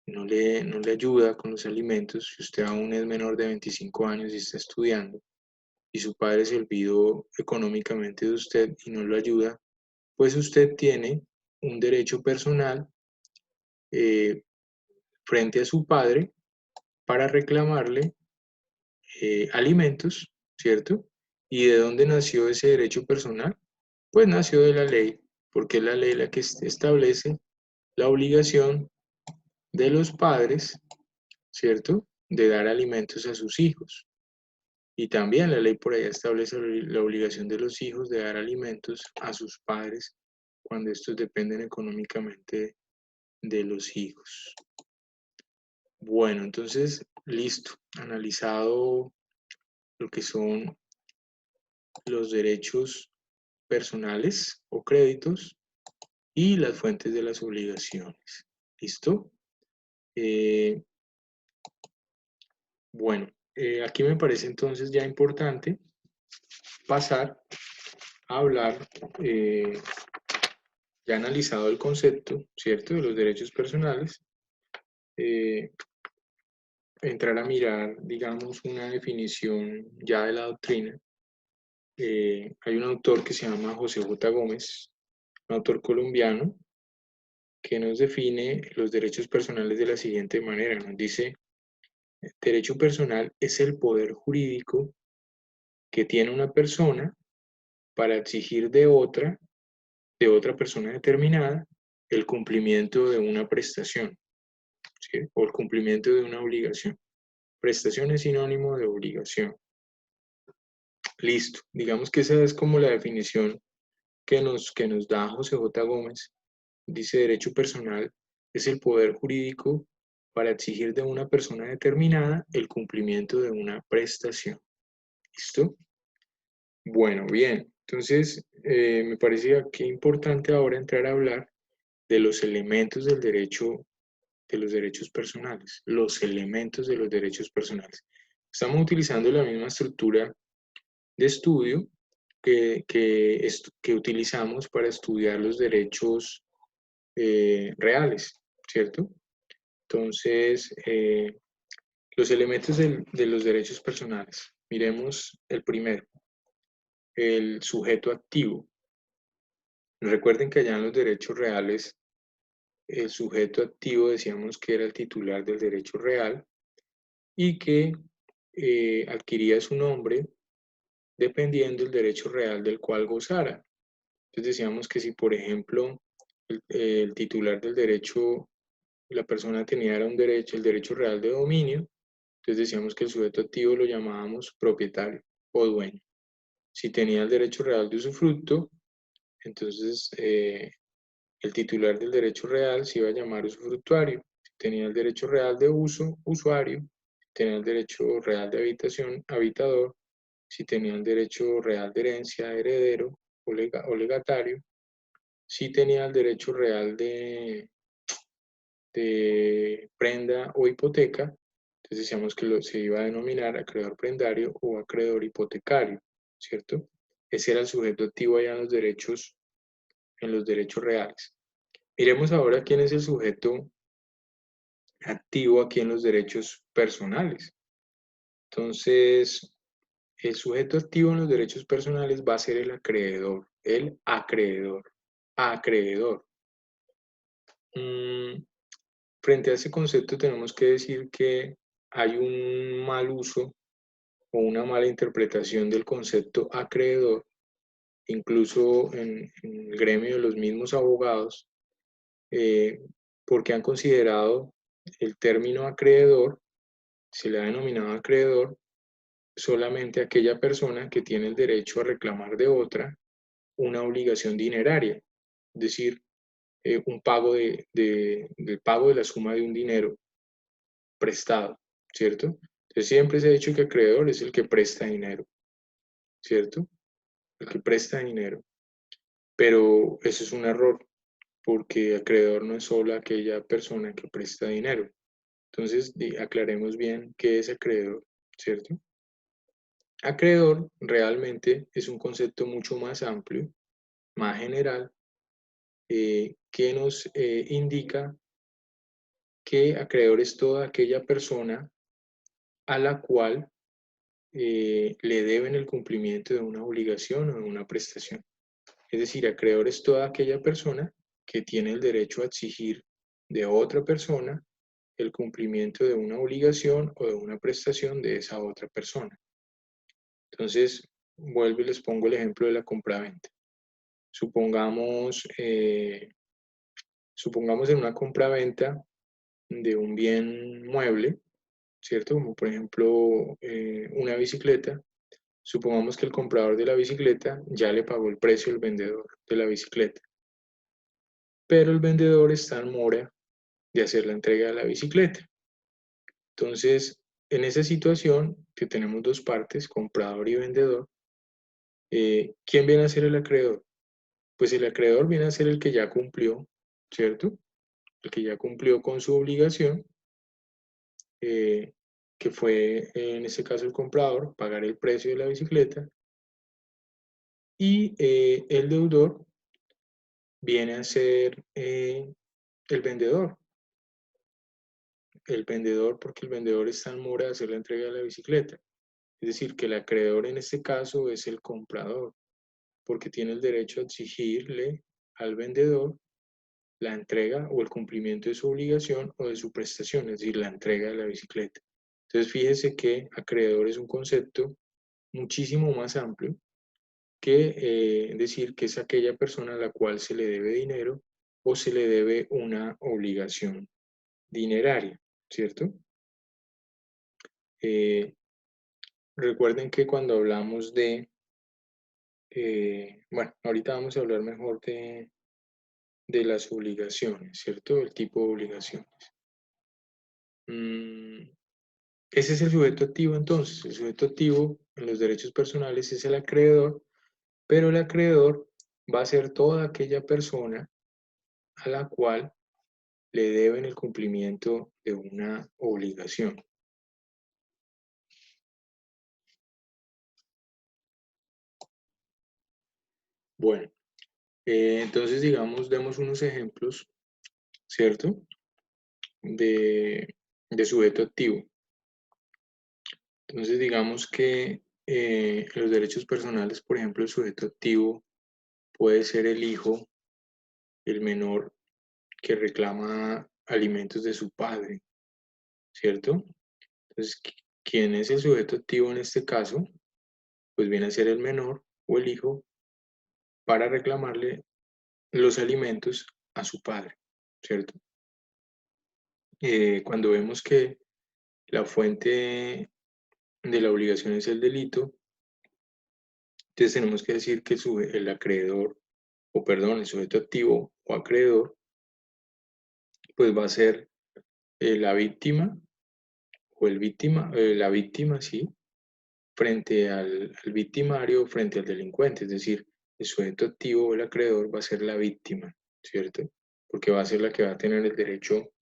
no le ayuda con los alimentos, si usted aún es menor de 25 años y está estudiando, y su padre se olvidó económicamente de usted y no lo ayuda, pues usted tiene un derecho personal eh, frente a su padre para reclamarle alimentos, ¿cierto? ¿Y de dónde nació ese derecho personal? Pues nació de la ley, porque es la ley la que establece la obligación de los padres, ¿cierto? De dar alimentos a sus hijos. Y también la ley por allá establece la obligación de los hijos de dar alimentos a sus padres cuando estos dependen económicamente de los hijos. Bueno, entonces, listo. Analizado lo que son los derechos personales o créditos y las fuentes de las obligaciones. ¿Listo? Eh, bueno, aquí me parece entonces ya importante pasar a hablar, ya analizado el concepto, ¿cierto?, de los derechos personales, eh, entrar a mirar, digamos, una definición ya de la doctrina. Hay un autor que se llama José J. Gómez, un autor colombiano, que nos define los derechos personales de la siguiente manera. Nos dice: derecho personal es el poder jurídico que tiene una persona para exigir de otra persona determinada, el cumplimiento de una prestación, ¿sí? O el cumplimiento de una obligación. Prestación es sinónimo de obligación. Listo. Digamos que esa es como la definición que nos da José J. Gómez. Dice: derecho personal es el poder jurídico para exigir de una persona determinada el cumplimiento de una prestación. ¿Listo? Bueno, bien. Entonces, me parecía que importante ahora entrar a hablar de los elementos del derecho, de los derechos personales, los elementos de los derechos personales. Estamos utilizando la misma estructura de estudio que utilizamos para estudiar los derechos reales, ¿cierto? Entonces, los elementos de los derechos personales. Miremos el primero, el sujeto activo. Recuerden que allá en los derechos reales, el sujeto activo decíamos que era el titular del derecho real y que adquiría su nombre dependiendo del derecho real del cual gozara. Entonces decíamos que si, por ejemplo, el titular del derecho, la persona tenía era un derecho, el derecho real de dominio, entonces decíamos que el sujeto activo lo llamábamos propietario o dueño. Si tenía el derecho real de usufructo, entonces el titular del derecho real se iba a llamar usufructuario. Si tenía el derecho real de uso, usuario. Si tenía el derecho real de habitación, habitador. Si tenía el derecho real de herencia, heredero o legatario. Si tenía el derecho real de prenda o hipoteca, entonces decíamos que se iba a denominar acreedor prendario o acreedor hipotecario, ¿cierto? Ese era el sujeto activo allá en los derechos reales. Miremos ahora quién es el sujeto activo aquí en los derechos personales. Entonces, el sujeto activo en los derechos personales va a ser el acreedor, el acreedor, acreedor. Frente a ese concepto tenemos que decir que hay un mal uso o una mala interpretación del concepto acreedor, incluso en el gremio de los mismos abogados, eh, porque han considerado el término acreedor, se le ha denominado acreedor solamente a aquella persona que tiene el derecho a reclamar de otra una obligación dineraria, es decir, un pago del pago de la suma de un dinero prestado, ¿cierto? Entonces siempre se ha dicho que acreedor es el que presta dinero, ¿cierto? El que presta dinero. Pero eso es un error, porque acreedor no es solo aquella persona que presta dinero. Entonces, aclaremos bien qué es acreedor, ¿cierto? Acreedor realmente es un concepto mucho más amplio, más general, que nos indica que acreedor es toda aquella persona a la cual le deben el cumplimiento de una obligación o de una prestación. Es decir, acreedor es toda aquella persona que tiene el derecho a exigir de otra persona el cumplimiento de una obligación o de una prestación de esa otra persona. Entonces, vuelvo y les pongo el ejemplo de la compraventa. Supongamos, supongamos en una compraventa de un bien mueble, ¿cierto? Como por ejemplo una bicicleta. Supongamos que el comprador de la bicicleta ya le pagó el precio al vendedor de la bicicleta, pero el vendedor está en mora de hacer la entrega de la bicicleta. Entonces, en esa situación que tenemos dos partes, comprador y vendedor, ¿quién viene a ser el acreedor? Pues el acreedor viene a ser el que ya cumplió, ¿cierto? El que ya cumplió con su obligación, eh, que fue en este caso el comprador, pagar el precio de la bicicleta, y el deudor viene a ser el vendedor. El vendedor, porque el vendedor está en mora de hacer la entrega de la bicicleta. Es decir, que el acreedor en este caso es el comprador, porque tiene el derecho a exigirle al vendedor la entrega o el cumplimiento de su obligación o de su prestación, es decir, la entrega de la bicicleta. Entonces, fíjese que acreedor es un concepto muchísimo más amplio que decir que es aquella persona a la cual se le debe dinero o se le debe una obligación dineraria, ¿cierto? Eh, recuerden que cuando hablamos de, bueno, ahorita vamos a hablar mejor de las obligaciones, ¿cierto? El tipo de obligaciones. Ese es el sujeto activo entonces. El sujeto activo en los derechos personales es el acreedor, pero el acreedor va a ser toda aquella persona a la cual le deben el cumplimiento de una obligación. Bueno, entonces digamos, demos unos ejemplos, ¿cierto? De sujeto activo. Entonces digamos que en los derechos personales, por ejemplo, el sujeto activo puede ser el hijo, el menor que reclama alimentos de su padre, ¿cierto? Entonces, ¿quién es el sujeto activo en este caso? Pues viene a ser el menor o el hijo para reclamarle los alimentos a su padre, ¿cierto? Cuando vemos que la fuente de la obligación es el delito, entonces tenemos que decir que el acreedor, o perdón, el sujeto activo o acreedor, pues va a ser la víctima o el víctima, la víctima, sí, frente al victimario, frente al delincuente, es decir, el sujeto activo o el acreedor va a ser la víctima, ¿cierto? Porque va a ser la que va a tener el derecho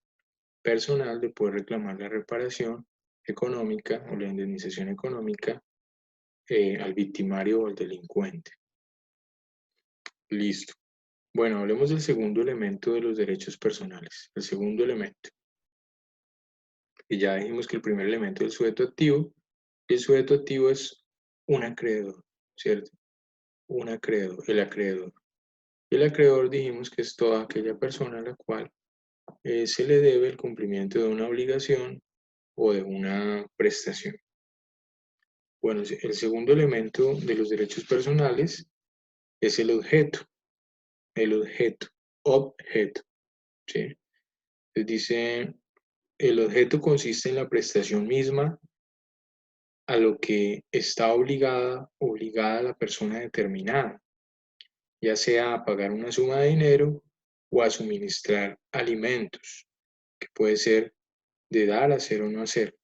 personal de poder reclamar la reparación económica o la indemnización económica al victimario o al delincuente. Listo. Bueno, hablemos del segundo elemento de los derechos personales. El segundo elemento. Y ya dijimos que el primer elemento es el sujeto activo. El sujeto activo es un acreedor, ¿cierto? Un acreedor, el acreedor. El acreedor dijimos que es toda aquella persona a la cual se le debe el cumplimiento de una obligación o de una prestación. Bueno, el segundo elemento de los derechos personales es el objeto, objeto, ¿sí? Entonces dice, el objeto consiste en la prestación misma a lo que está obligada la persona determinada, ya sea a pagar una suma de dinero o a suministrar alimentos, que puede ser de dar, hacer o no hacer.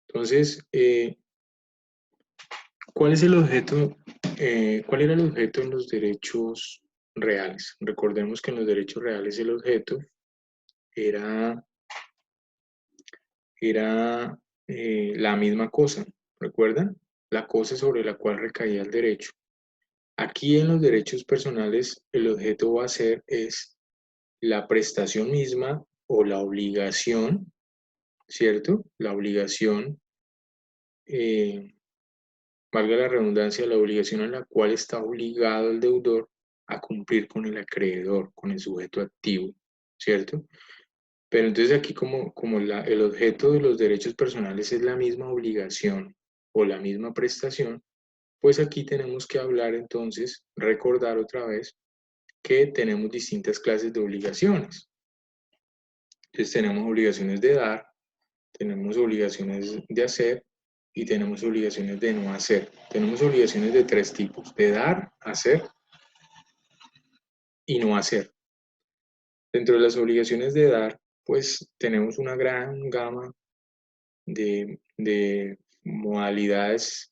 Entonces, ¿cuál es el objeto? ¿Cuál era el objeto en los derechos reales? Recordemos que en los derechos reales el objeto era, era la misma cosa, ¿recuerdan? La cosa sobre la cual recaía el derecho. Aquí en los derechos personales el objeto va a ser es la prestación misma o la obligación, ¿cierto? La obligación valga la redundancia, la obligación a la cual está obligado el deudor a cumplir con el acreedor, con el sujeto activo, ¿cierto? Pero entonces aquí como el objeto de los derechos personales es la misma obligación o la misma prestación, pues aquí tenemos que hablar entonces, recordar otra vez que tenemos distintas clases de obligaciones. Entonces tenemos obligaciones de dar, tenemos obligaciones de hacer y tenemos obligaciones de no hacer. Tenemos obligaciones de tres tipos, de dar, hacer y no hacer. Dentro de las obligaciones de dar, pues tenemos una gran gama de modalidades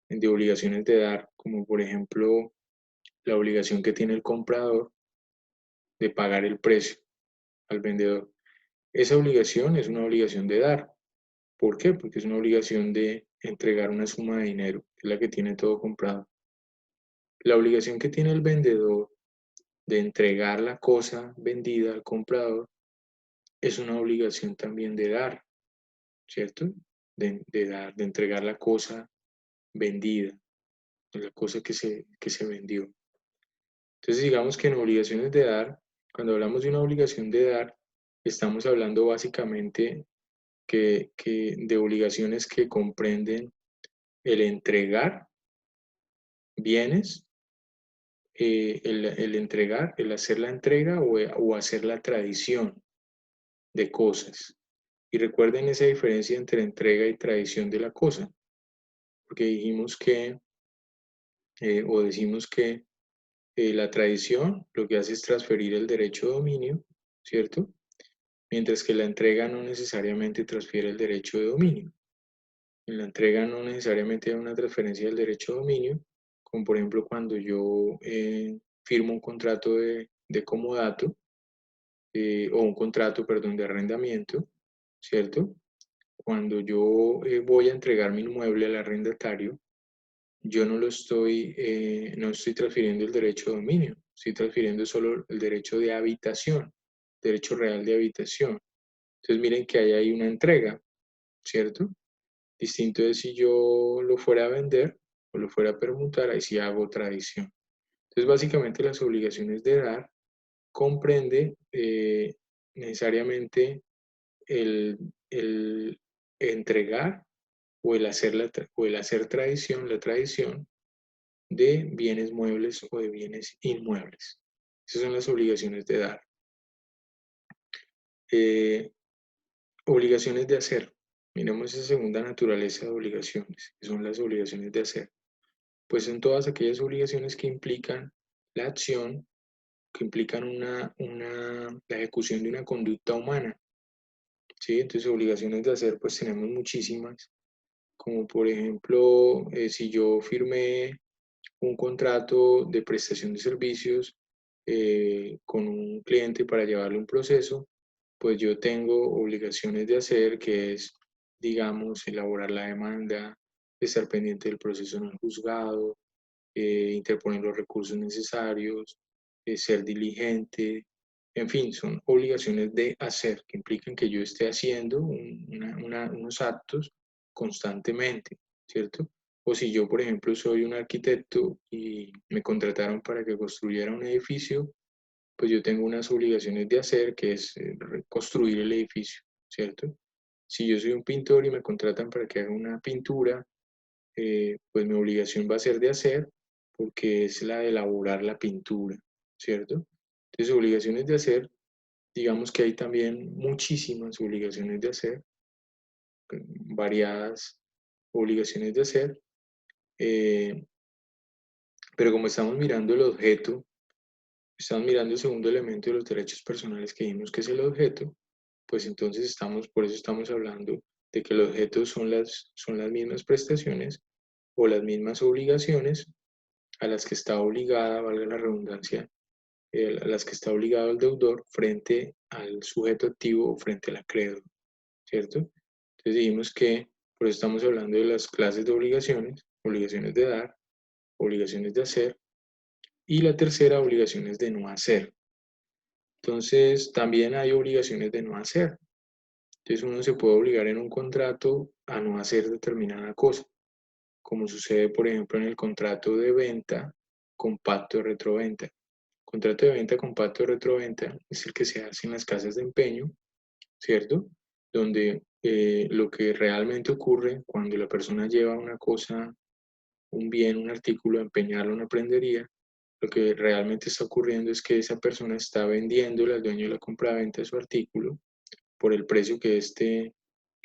de obligaciones de dar, como por ejemplo la obligación que tiene el comprador de pagar el precio al vendedor. Esa obligación es una obligación de dar. ¿Por qué? Porque es una obligación de entregar una suma de dinero, que es la que tiene todo comprado. La obligación que tiene el vendedor de entregar la cosa vendida al comprador es una obligación también de dar, ¿cierto? De dar, de entregar la cosa vendida, la cosa que se vendió. Entonces, digamos que en obligaciones de dar, cuando hablamos de una obligación de dar, estamos hablando básicamente de obligaciones que comprenden el entregar bienes, el entregar, el hacer la entrega o hacer la tradición de cosas. Y recuerden esa diferencia entre entrega y tradición de la cosa, porque dijimos que, o decimos que la tradición lo que hace es transferir el derecho de dominio, ¿cierto? Mientras que la entrega no necesariamente transfiere el derecho de dominio. En la entrega no necesariamente hay una transferencia del derecho de dominio, como por ejemplo cuando yo firmo un contrato de comodato, o un contrato, perdón, de arrendamiento, ¿cierto? Cuando yo voy a entregar mi inmueble al arrendatario, yo no estoy transfiriendo el derecho de dominio, estoy transfiriendo solo el derecho de habitación, derecho real de habitación. Entonces miren que ahí hay una entrega, ¿cierto? Distinto de si yo lo fuera a vender o lo fuera a permutar, ahí sí hago tradición. Entonces básicamente las obligaciones de dar comprende necesariamente el entregar o el hacer tradición, la tradición de bienes muebles o de bienes inmuebles. Esas son las obligaciones de dar. Eh, Obligaciones de hacer. Miremos esa segunda naturaleza de obligaciones, que son las obligaciones de hacer. Pues son todas aquellas obligaciones que implican la acción, que implican la ejecución de una conducta humana. ¿Sí? Entonces, obligaciones de hacer, pues tenemos muchísimas, como por ejemplo, si yo firmé un contrato de prestación de servicios con un cliente para llevarle un proceso, pues yo tengo obligaciones de hacer, que es, digamos, elaborar la demanda, estar pendiente del proceso en el juzgado, interponer los recursos necesarios, ser diligente, en fin, son obligaciones de hacer, que implican que yo esté haciendo unos actos constantemente, ¿cierto? O si yo, por ejemplo, soy un arquitecto y me contrataron para que construyera un edificio, pues yo tengo unas obligaciones de hacer, que es construir el edificio, ¿cierto? Si yo soy un pintor y me contratan para que haga una pintura, pues mi obligación va a ser de hacer, porque es la de elaborar la pintura, ¿cierto? Entonces, obligaciones de hacer, digamos que hay también muchísimas obligaciones de hacer, variadas obligaciones de hacer, eh, pero como estamos mirando el objeto, estamos mirando el segundo elemento de los derechos personales que dijimos que es el objeto, pues entonces por eso estamos hablando de que el objeto son las mismas prestaciones o las mismas obligaciones a las que está obligada, valga la redundancia, a las que está obligado el deudor frente al sujeto activo o frente al acreedor, ¿cierto? Entonces dijimos que por eso estamos hablando de las clases de obligaciones, obligaciones de dar, obligaciones de hacer, y la tercera, obligaciones de no hacer. Entonces también hay obligaciones de no hacer. Entonces uno se puede obligar en un contrato a no hacer determinada cosa, como sucede, por ejemplo, en el contrato de venta con pacto de retroventa. Contrato de venta con pacto de retroventa es el que se hace en las casas de empeño, ¿cierto? Donde lo que realmente ocurre cuando la persona lleva una cosa, un bien, un artículo a empeñarlo en una prendería, lo que realmente está ocurriendo es que esa persona está vendiéndole al dueño de la compraventa su artículo por el precio que éste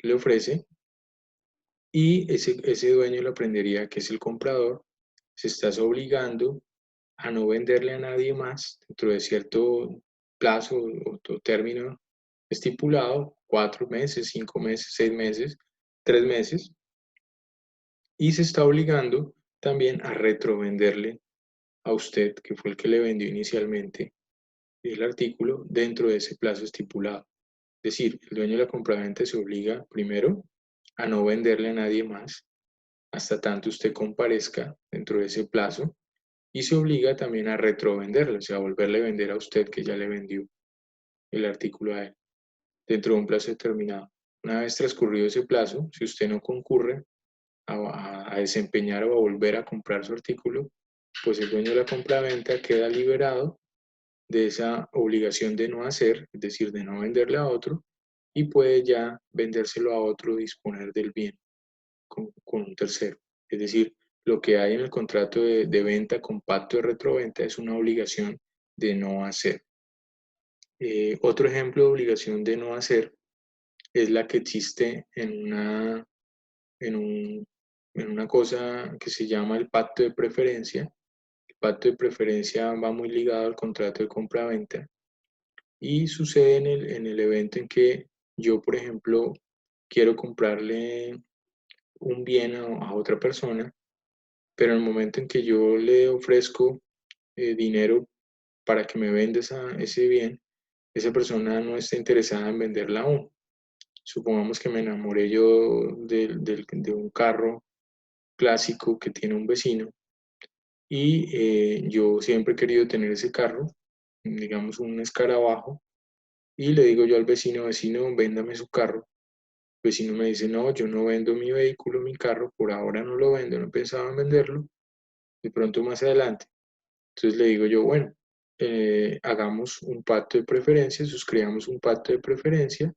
le ofrece, y ese dueño de la prendería, que es el comprador, se está obligando a no venderle a nadie más dentro de cierto plazo o término estipulado, 4 meses, 5 meses, 6 meses, 3 meses, y se está obligando también a retrovenderle a usted, que fue el que le vendió inicialmente el artículo, dentro de ese plazo estipulado. Es decir, el dueño de la compraventa se obliga primero a no venderle a nadie más hasta tanto usted comparezca dentro de ese plazo, y se obliga también a retrovenderle, o sea, a volverle a vender a usted que ya le vendió el artículo a él dentro de un plazo determinado. Una vez transcurrido ese plazo, si usted no concurre a desempeñar o a volver a comprar su artículo, pues el dueño de la compraventa queda liberado de esa obligación de no hacer, es decir, de no venderle a otro, y puede ya vendérselo a otro, disponer del bien con un tercero. Es decir, lo que hay en el contrato de venta con pacto de retroventa es una obligación de no hacer. Otro ejemplo de obligación de no hacer es la que existe en, un, en una cosa que se llama el pacto de preferencia. El pacto de preferencia va muy ligado al contrato de compra-venta y sucede en el evento en que yo, por ejemplo, quiero comprarle un bien a otra persona, pero en el momento en que yo le ofrezco dinero para que me venda ese bien, esa persona no está interesada en venderla aún. Supongamos que me enamoré yo de un carro clásico que tiene un vecino, y yo siempre he querido tener ese carro, digamos un escarabajo, y le digo yo al vecino, vecino, véndame su carro. El vecino me dice, no, yo no vendo mi vehículo, mi carro, por ahora no lo vendo, no pensaba en venderlo, de pronto más adelante. Entonces le digo yo, bueno, hagamos un pacto de preferencia, suscribamos un pacto de preferencia,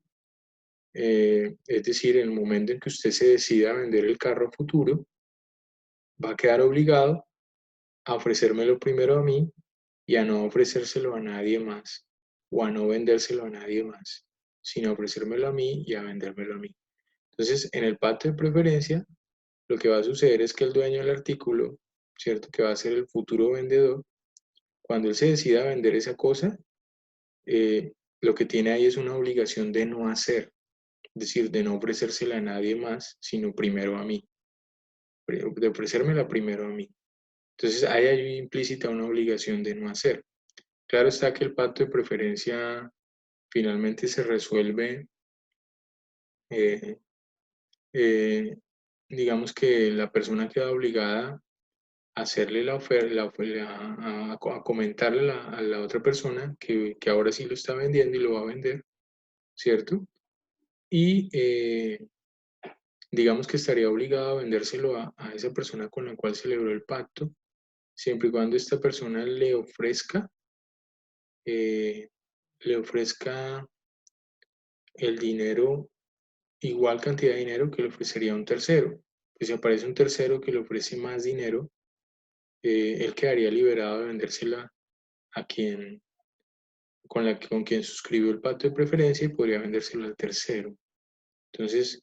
es decir, en el momento en que usted se decida a vender el carro a futuro, va a quedar obligado a ofrecérmelo primero a mí y a no ofrecérselo a nadie más, o a no vendérselo a nadie más, sino ofrecérmelo a mí y a vendérmelo a mí. Entonces, en el pacto de preferencia, lo que va a suceder es que el dueño del artículo, ¿cierto? Que va a ser el futuro vendedor, cuando él se decida a vender esa cosa, lo que tiene ahí es una obligación de no hacer, es decir, de no ofrecérsela a nadie más, sino primero a mí, de ofrecérmela primero a mí. Entonces, hay implícita una obligación de no hacer. Claro está que el pacto de preferencia finalmente se resuelve, eh, eh, digamos que la persona queda obligada a hacerle la oferta, a comentarle a la otra persona que ahora sí lo está vendiendo y lo va a vender, ¿cierto? Y digamos que estaría obligado a vendérselo a esa persona con la cual celebró el pacto, siempre y cuando esta persona eh, le ofrezca el dinero, igual cantidad de dinero que le ofrecería un tercero. Pues si aparece un tercero que le ofrece más dinero, él quedaría liberado de vendérsela a quien, con quien suscribió el pacto de preferencia, y podría vendérselo al tercero. Entonces,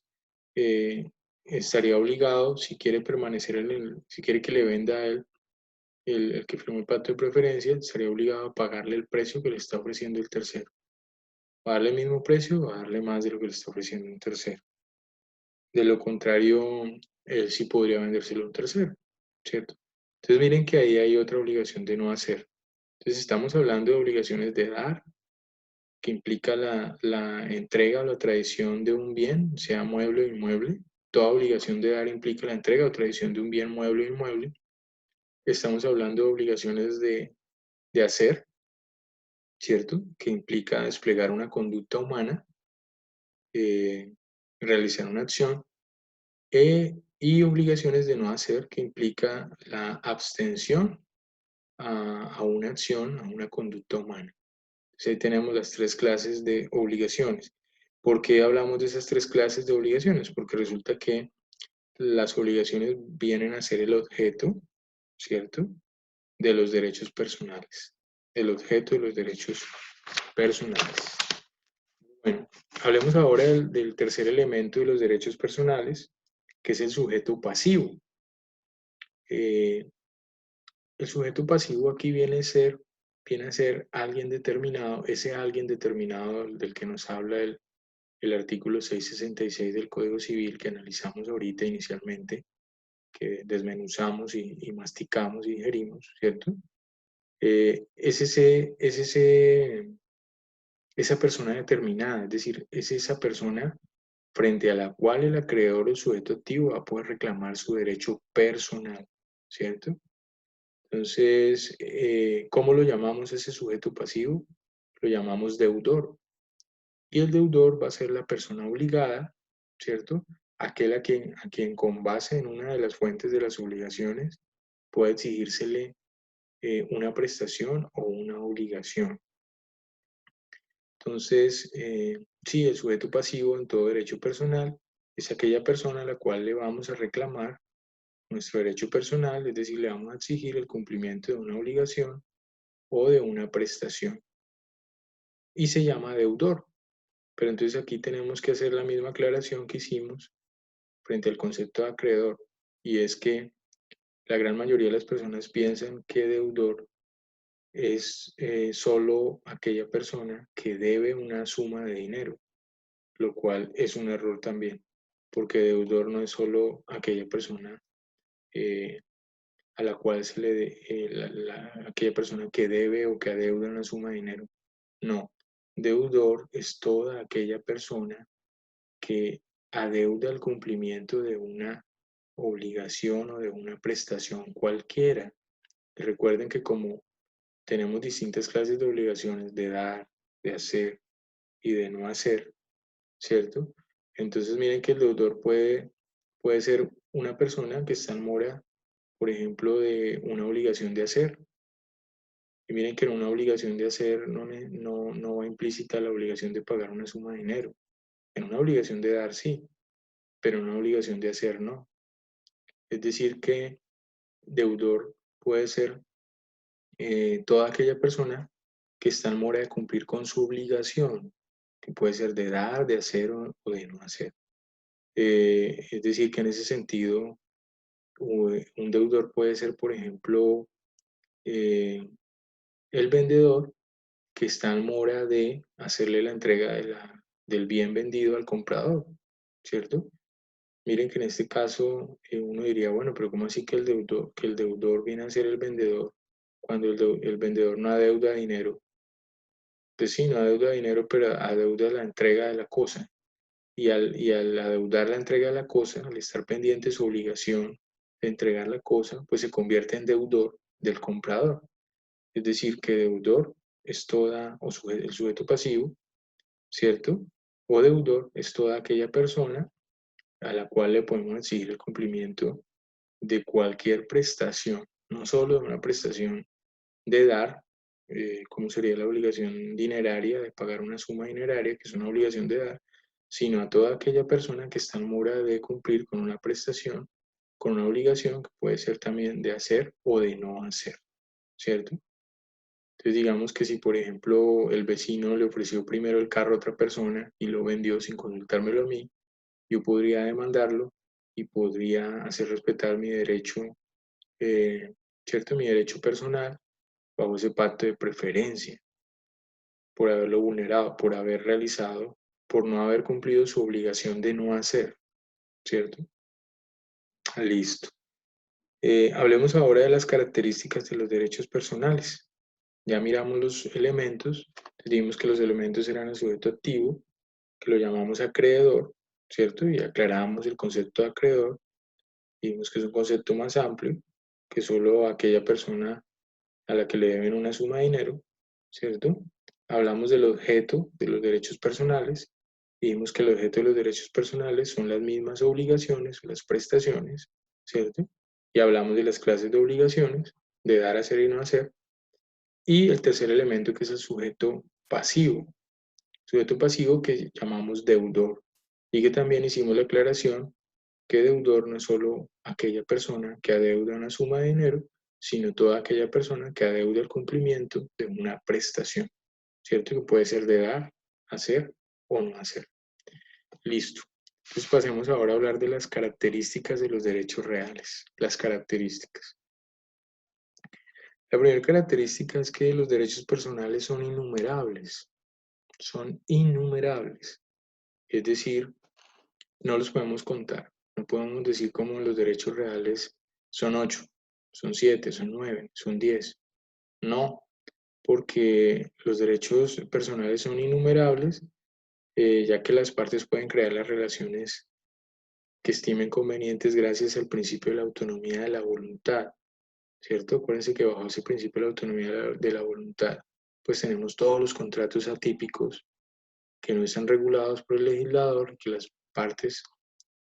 eh, estaría obligado, si quiere permanecer si quiere que le venda a él, el que firmó el pacto de preferencia, estaría obligado a pagarle el precio que le está ofreciendo el tercero. Va a darle el mismo precio, va a darle más de lo que le está ofreciendo un tercero. De lo contrario, él sí podría vendérselo a un tercero, ¿cierto? Entonces miren que ahí hay otra obligación de no hacer. Entonces estamos hablando de obligaciones de dar, que implica la entrega o la tradición de un bien, sea mueble o inmueble. Toda obligación de dar implica la entrega o tradición de un bien mueble o inmueble. Estamos hablando de obligaciones de hacer, ¿cierto? Que implica desplegar una conducta humana, eh, realizar una acción. y obligaciones de no hacer, que implica la abstención a una acción, a una conducta humana. Entonces ahí tenemos las tres clases de obligaciones. ¿Por qué hablamos de esas tres clases de obligaciones? Porque resulta que las obligaciones vienen a ser el objeto, ¿cierto?, de los derechos personales. El objeto de los derechos personales. Bueno, hablemos ahora del tercer elemento de los derechos personales, que es el sujeto pasivo. El sujeto pasivo aquí viene a ser alguien determinado, ese alguien determinado del que nos habla el artículo 666 del Código Civil que analizamos ahorita inicialmente, que desmenuzamos y masticamos y digerimos, ¿cierto? Esa persona determinada, es decir, es esa persona frente a la cual el acreedor o sujeto activo va a poder reclamar su derecho personal, ¿cierto? Entonces, ¿cómo lo llamamos ese sujeto pasivo? Lo llamamos deudor. Y el deudor va a ser la persona obligada, ¿cierto? Aquel a quien con base en una de las fuentes de las obligaciones puede exigírsele una prestación o una obligación. Entonces, sí, el sujeto pasivo en todo derecho personal es aquella persona a la cual le vamos a reclamar nuestro derecho personal, es decir, le vamos a exigir el cumplimiento de una obligación o de una prestación. Y se llama deudor. Pero entonces aquí tenemos que hacer la misma aclaración que hicimos frente al concepto de acreedor, y es que la gran mayoría de las personas piensan que deudor es solo aquella persona que debe una suma de dinero, lo cual es un error también, porque deudor no es solo aquella persona eh, a la cual se le aquella persona que debe o que adeuda una suma de dinero. No, deudor es toda aquella persona que adeuda el cumplimiento de una obligación o de una prestación cualquiera. Recuerden que como tenemos distintas clases de obligaciones de dar, de hacer y de no hacer, ¿cierto? Entonces miren que el deudor puede ser una persona que está en mora, por ejemplo, de una obligación de hacer. Y miren que en una obligación de hacer no va implícita la obligación de pagar una suma de dinero. En una obligación de dar sí, pero en una obligación de hacer no. Es decir, que deudor puede ser toda aquella persona que está en mora de cumplir con su obligación, que puede ser de dar, de hacer o de no hacer. Es decir, que en ese sentido, un deudor puede ser, por ejemplo, el vendedor que está en mora de hacerle la entrega del bien vendido al comprador, ¿cierto? Miren que en este caso uno diría, bueno, pero ¿cómo así que el deudor viene a ser el vendedor cuando el vendedor no adeuda dinero? Pues sí, no adeuda dinero, pero adeuda la entrega de la cosa. Y al adeudar la entrega de la cosa, al estar pendiente de su obligación de entregar la cosa, pues se convierte en deudor del comprador. Es decir, que deudor es toda, el sujeto pasivo, ¿cierto? O deudor es toda aquella persona a la cual le podemos exigir el cumplimiento de cualquier prestación, no solo de una prestación de dar, como sería la obligación dineraria de pagar una suma dineraria, que es una obligación de dar, sino a toda aquella persona que está en mora de cumplir con una prestación, con una obligación que puede ser también de hacer o de no hacer, ¿cierto? Entonces digamos que si por ejemplo el vecino le ofreció primero el carro a otra persona y lo vendió sin consultármelo a mí, yo podría demandarlo y podría hacer respetar mi derecho, ¿cierto? Mi derecho personal bajo ese pacto de preferencia por haberlo vulnerado, por haber realizado, por no haber cumplido su obligación de no hacer, ¿cierto? Listo. Hablemos ahora de las características de los derechos personales. Ya miramos los elementos, dijimos que los elementos eran el sujeto activo, que lo llamamos acreedor, ¿cierto? Y aclaramos el concepto de acreedor, dijimos que es un concepto más amplio, que solo aquella persona a la que le deben una suma de dinero, ¿cierto? Hablamos del objeto de los derechos personales, Dijimos que el objeto de los derechos personales son las mismas obligaciones o las prestaciones, ¿cierto? Y hablamos de las clases de obligaciones, de dar, hacer y no hacer. Y el tercer elemento que es el sujeto pasivo. Sujeto pasivo que llamamos deudor. Y que también hicimos la aclaración que deudor no es solo aquella persona que adeuda una suma de dinero, sino toda aquella persona que adeuda el cumplimiento de una prestación, ¿cierto? Que puede ser de dar, hacer o no hacer. Listo. Entonces pasemos ahora a hablar de las características de los derechos reales. Las características. La primera característica es que los derechos personales son innumerables. Son innumerables. Es decir, no los podemos contar. No podemos decir como los derechos reales son 8, son 7, son 9, son 10. No, porque los derechos personales son innumerables, ya que las partes pueden crear las relaciones que estimen convenientes gracias al principio de la autonomía de la voluntad, ¿cierto? Acuérdense que bajo ese principio de la autonomía de la voluntad, pues tenemos todos los contratos atípicos que no están regulados por el legislador, que las partes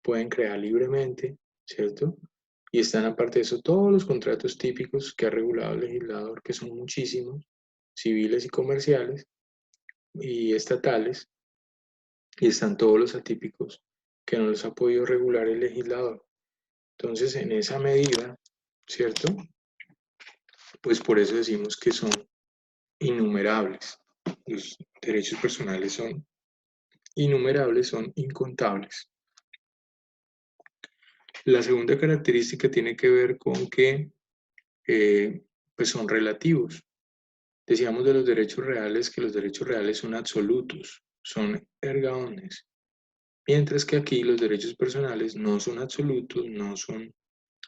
pueden crear libremente, ¿cierto? Y están aparte de eso todos los contratos típicos que ha regulado el legislador, que son muchísimos, civiles y comerciales y estatales, y están todos los atípicos que no los ha podido regular el legislador. Entonces, en esa medida, ¿cierto? Pues por eso decimos que son innumerables. Los derechos personales son innumerables, son incontables. La segunda característica tiene que ver con que pues son relativos. Decíamos de los derechos reales que los derechos reales son absolutos, son erga omnes, mientras que aquí los derechos personales no son absolutos, no son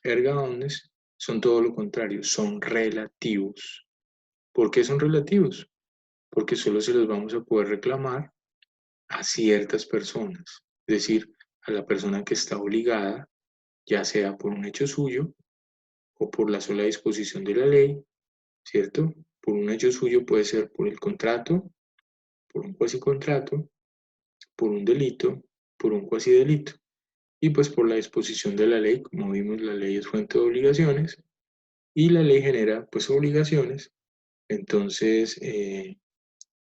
erga omnes, son todo lo contrario, son relativos. ¿Por qué son relativos? Porque solo se los vamos a poder reclamar a ciertas personas, es decir, a la persona que está obligada, ya sea por un hecho suyo o por la sola disposición de la ley, ¿cierto? Por un hecho suyo puede ser por el contrato, por un cuasicontrato, por un delito, por un cuasidelito. Y pues por la disposición de la ley, como vimos, la ley es fuente de obligaciones y la ley genera pues obligaciones, entonces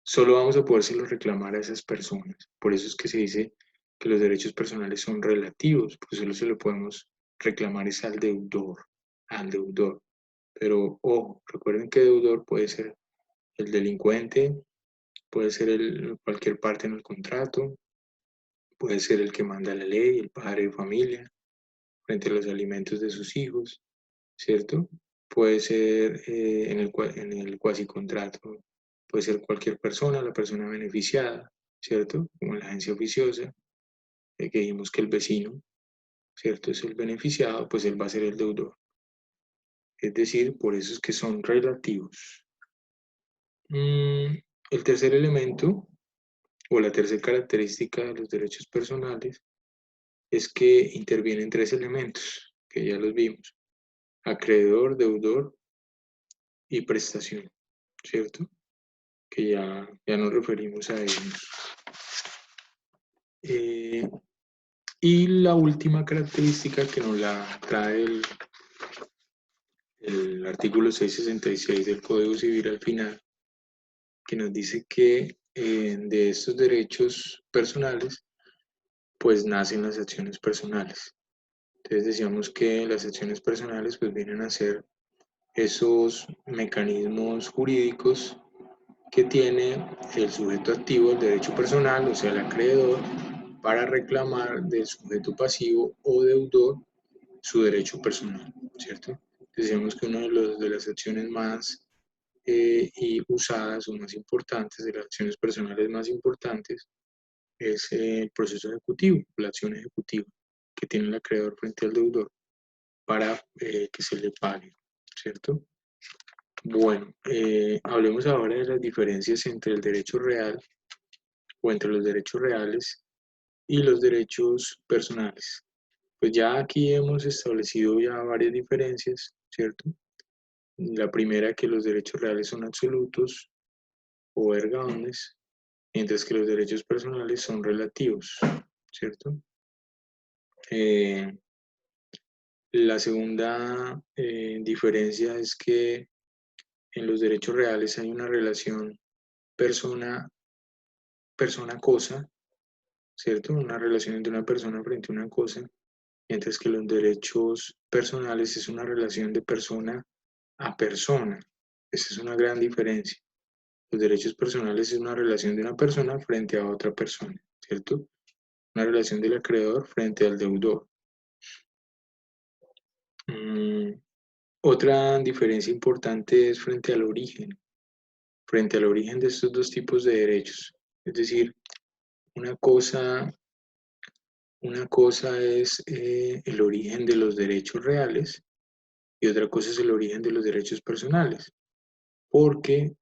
solo vamos a podérselos reclamar a esas personas. Por eso es que se dice que los derechos personales son relativos, porque solo se lo podemos reclamar es al deudor, al deudor. Pero ojo, recuerden que deudor puede ser el delincuente, puede ser cualquier parte en el contrato, puede ser el que manda la ley, el padre de familia, frente a los alimentos de sus hijos, ¿cierto? Puede ser en el cuasi contrato, puede ser cualquier persona, la persona beneficiada, ¿cierto? Como la agencia oficiosa, que dijimos que el vecino, ¿cierto? Es el beneficiado, pues él va a ser el deudor. Es decir, por eso es que son relativos. El tercer elemento, o la tercera característica de los derechos personales, es que intervienen tres elementos, que ya los vimos: acreedor, deudor y prestación, ¿cierto? Que ya nos referimos a ellos. Y la última característica que nos la trae el artículo 666 del Código Civil al final, que nos dice que de estos derechos personales, pues nacen las acciones personales. Entonces decíamos que las acciones personales pues vienen a ser esos mecanismos jurídicos que tiene el sujeto activo del derecho personal, o sea, el acreedor, para reclamar del sujeto pasivo o deudor su derecho personal, ¿cierto? Decíamos que una de las acciones más y usadas o más importantes, de las acciones personales más importantes, es el proceso ejecutivo, la acción ejecutiva que tiene el acreedor frente al deudor para que se le pague, ¿cierto? Bueno, hablemos ahora de las diferencias entre el derecho real o entre los derechos reales y los derechos personales. Pues ya aquí hemos establecido ya varias diferencias, ¿cierto? La primera, que los derechos reales son absolutos o erga omnes, mientras que los derechos personales son relativos, ¿cierto? Eh, la segunda diferencia es que en los derechos reales hay una relación persona-cosa, ¿cierto? Una relación entre una persona frente a una cosa, mientras que los derechos personales es una relación de persona a persona. Esa es una gran diferencia. Los derechos personales es una relación de una persona frente a otra persona, ¿cierto? Una relación del acreedor frente al deudor. Mm, Otra diferencia importante es frente al origen de estos dos tipos de derechos. Es decir, una cosa, una cosa es el origen de los derechos reales y otra cosa es el origen de los derechos personales. Porque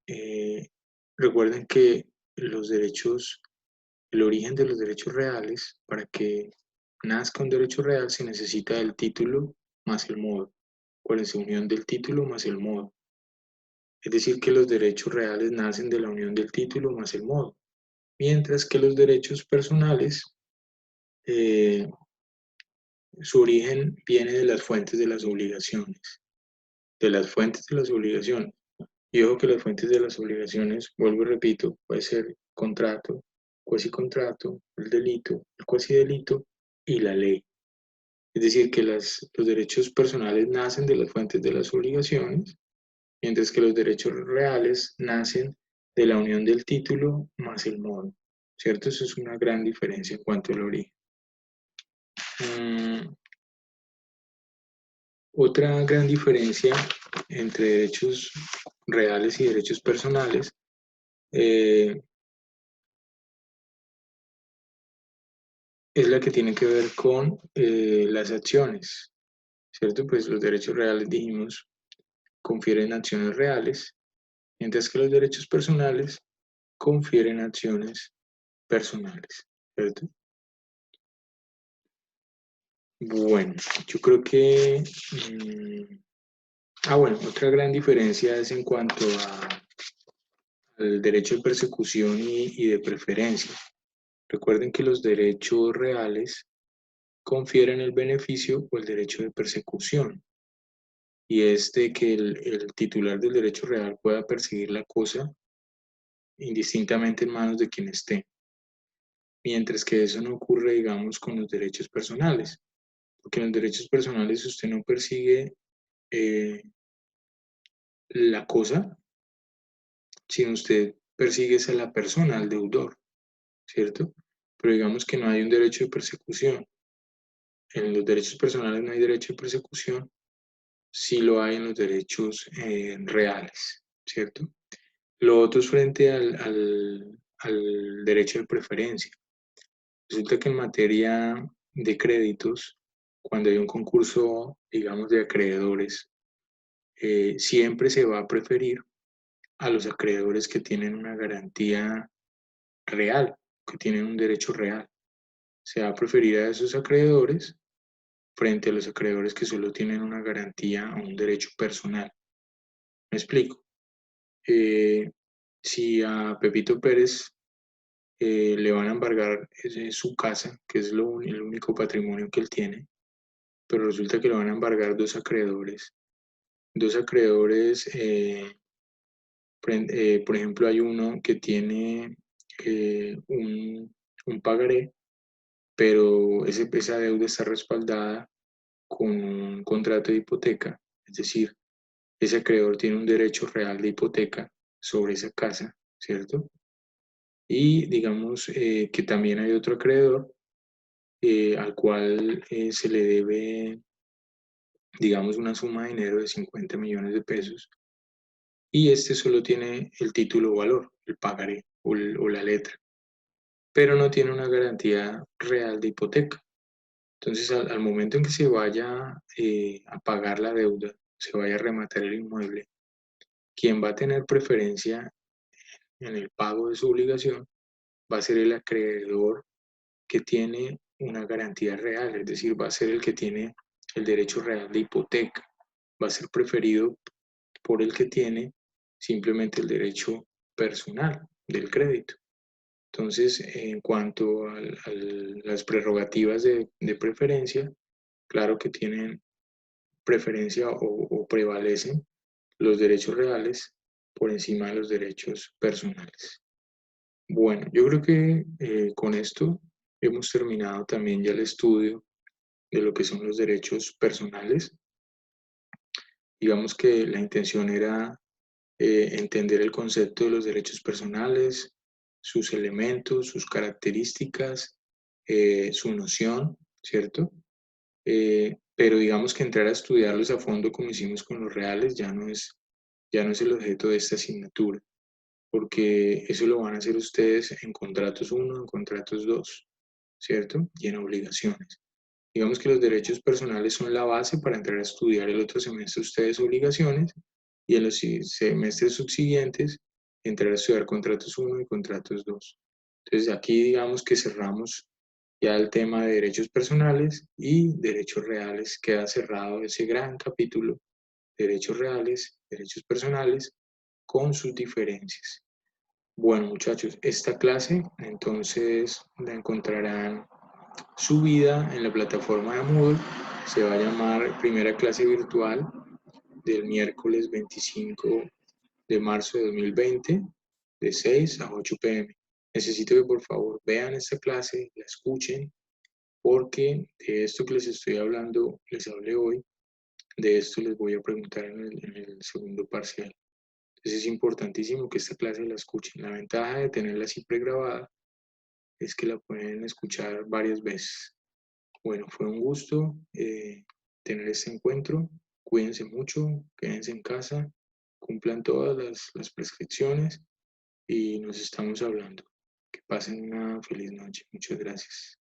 recuerden que los derechos, el origen de los derechos reales, para que nazca un derecho real se necesita el título más el modo. ¿Cuál es la unión del título más el modo? Es decir, que los derechos reales nacen de la unión del título más el modo, mientras que los derechos personales, eh, su origen viene de las fuentes de las obligaciones, de las fuentes de las obligaciones. Y ojo que las fuentes de las obligaciones, vuelvo y repito, puede ser contrato, cuasi-contrato, el delito, el cuasi-delito y la ley. Es decir, que los derechos personales nacen de las fuentes de las obligaciones, mientras que los derechos reales nacen de la unión del título más el modo. ¿Cierto? Eso es una gran diferencia en cuanto al origen. Mm, Otra gran diferencia entre derechos reales y derechos personales eh, es la que tiene que ver con las acciones, ¿cierto? Pues los derechos reales, dijimos, confieren acciones reales, mientras que los derechos personales confieren acciones personales, ¿cierto? Bueno, yo creo que... bueno, otra gran diferencia es en cuanto al derecho de persecución y de preferencia. Recuerden que los derechos reales confieren el beneficio o el derecho de persecución, y es de que el titular del derecho real pueda perseguir la cosa indistintamente en manos de quien esté, mientras que eso no ocurre, digamos, con los derechos personales, porque en los derechos personales usted no persigue eh, la cosa, sino usted persigue a la persona, al deudor, ¿cierto? Pero digamos que no hay un derecho de persecución. En los derechos personales no hay derecho de persecución, sí lo hay en los derechos reales, ¿cierto? Lo otro es frente al derecho de preferencia. Resulta que en materia de créditos, cuando hay un concurso, digamos, de acreedores, siempre se va a preferir a los acreedores que tienen una garantía real, que tienen un derecho real. Se va a preferir a esos acreedores frente a los acreedores que solo tienen una garantía o un derecho personal. ¿Me explico? Eh, si a Pepito Pérez le van a embargar su casa, que es el único patrimonio que él tiene, pero resulta que le van a embargar dos acreedores. Dos acreedores, por ejemplo, hay uno que tiene un pagaré, pero esa deuda está respaldada con un contrato de hipoteca, es decir, ese acreedor tiene un derecho real de hipoteca sobre esa casa, ¿cierto? Y digamos que también hay otro acreedor al cual se le debe, digamos, una suma de dinero de 50 millones de pesos y este solo tiene el título o valor, el pagaré o la letra, pero no tiene una garantía real de hipoteca. Entonces, al momento en que se vaya a pagar la deuda, se vaya a rematar el inmueble, quien va a tener preferencia en el pago de su obligación va a ser el acreedor que tiene una garantía real, es decir, va a ser el que tiene el derecho real de hipoteca, va a ser preferido por el que tiene simplemente el derecho personal del crédito. Entonces, en cuanto a las prerrogativas de preferencia, claro que tienen preferencia o prevalecen los derechos reales por encima de los derechos personales. Bueno, yo creo que con esto hemos terminado también ya el estudio de lo que son los derechos personales. Digamos que la intención era entender el concepto de los derechos personales, sus elementos, sus características, su noción, ¿cierto? Pero digamos que entrar a estudiarlos a fondo como hicimos con los reales ya no es el objeto de esta asignatura, porque eso lo van a hacer ustedes en contratos uno, en contratos 2, ¿cierto? Y en obligaciones. Digamos que los derechos personales son la base para entrar a estudiar el otro semestre ustedes obligaciones y en los semestres subsiguientes entrar a estudiar contratos uno y contratos 2. Entonces aquí digamos que cerramos ya el tema de derechos personales y derechos reales. Queda cerrado ese gran capítulo, derechos reales, derechos personales, con sus diferencias. Bueno, muchachos, esta clase entonces la encontrarán subida en la plataforma de Moodle. Se va a llamar Primera Clase Virtual del miércoles 25 de marzo de 2020 de 6 a 8 pm. Necesito que por favor vean esta clase, la escuchen, porque de esto que les estoy hablando, les hablé hoy, de esto les voy a preguntar en el segundo parcial. Entonces es importantísimo que esta clase la escuchen. La ventaja de tenerla así pregrabada es que la pueden escuchar varias veces. Bueno, fue un gusto tener este encuentro. Cuídense mucho, quédense en casa, cumplan todas las prescripciones y nos estamos hablando. Que pasen una feliz noche. Muchas gracias.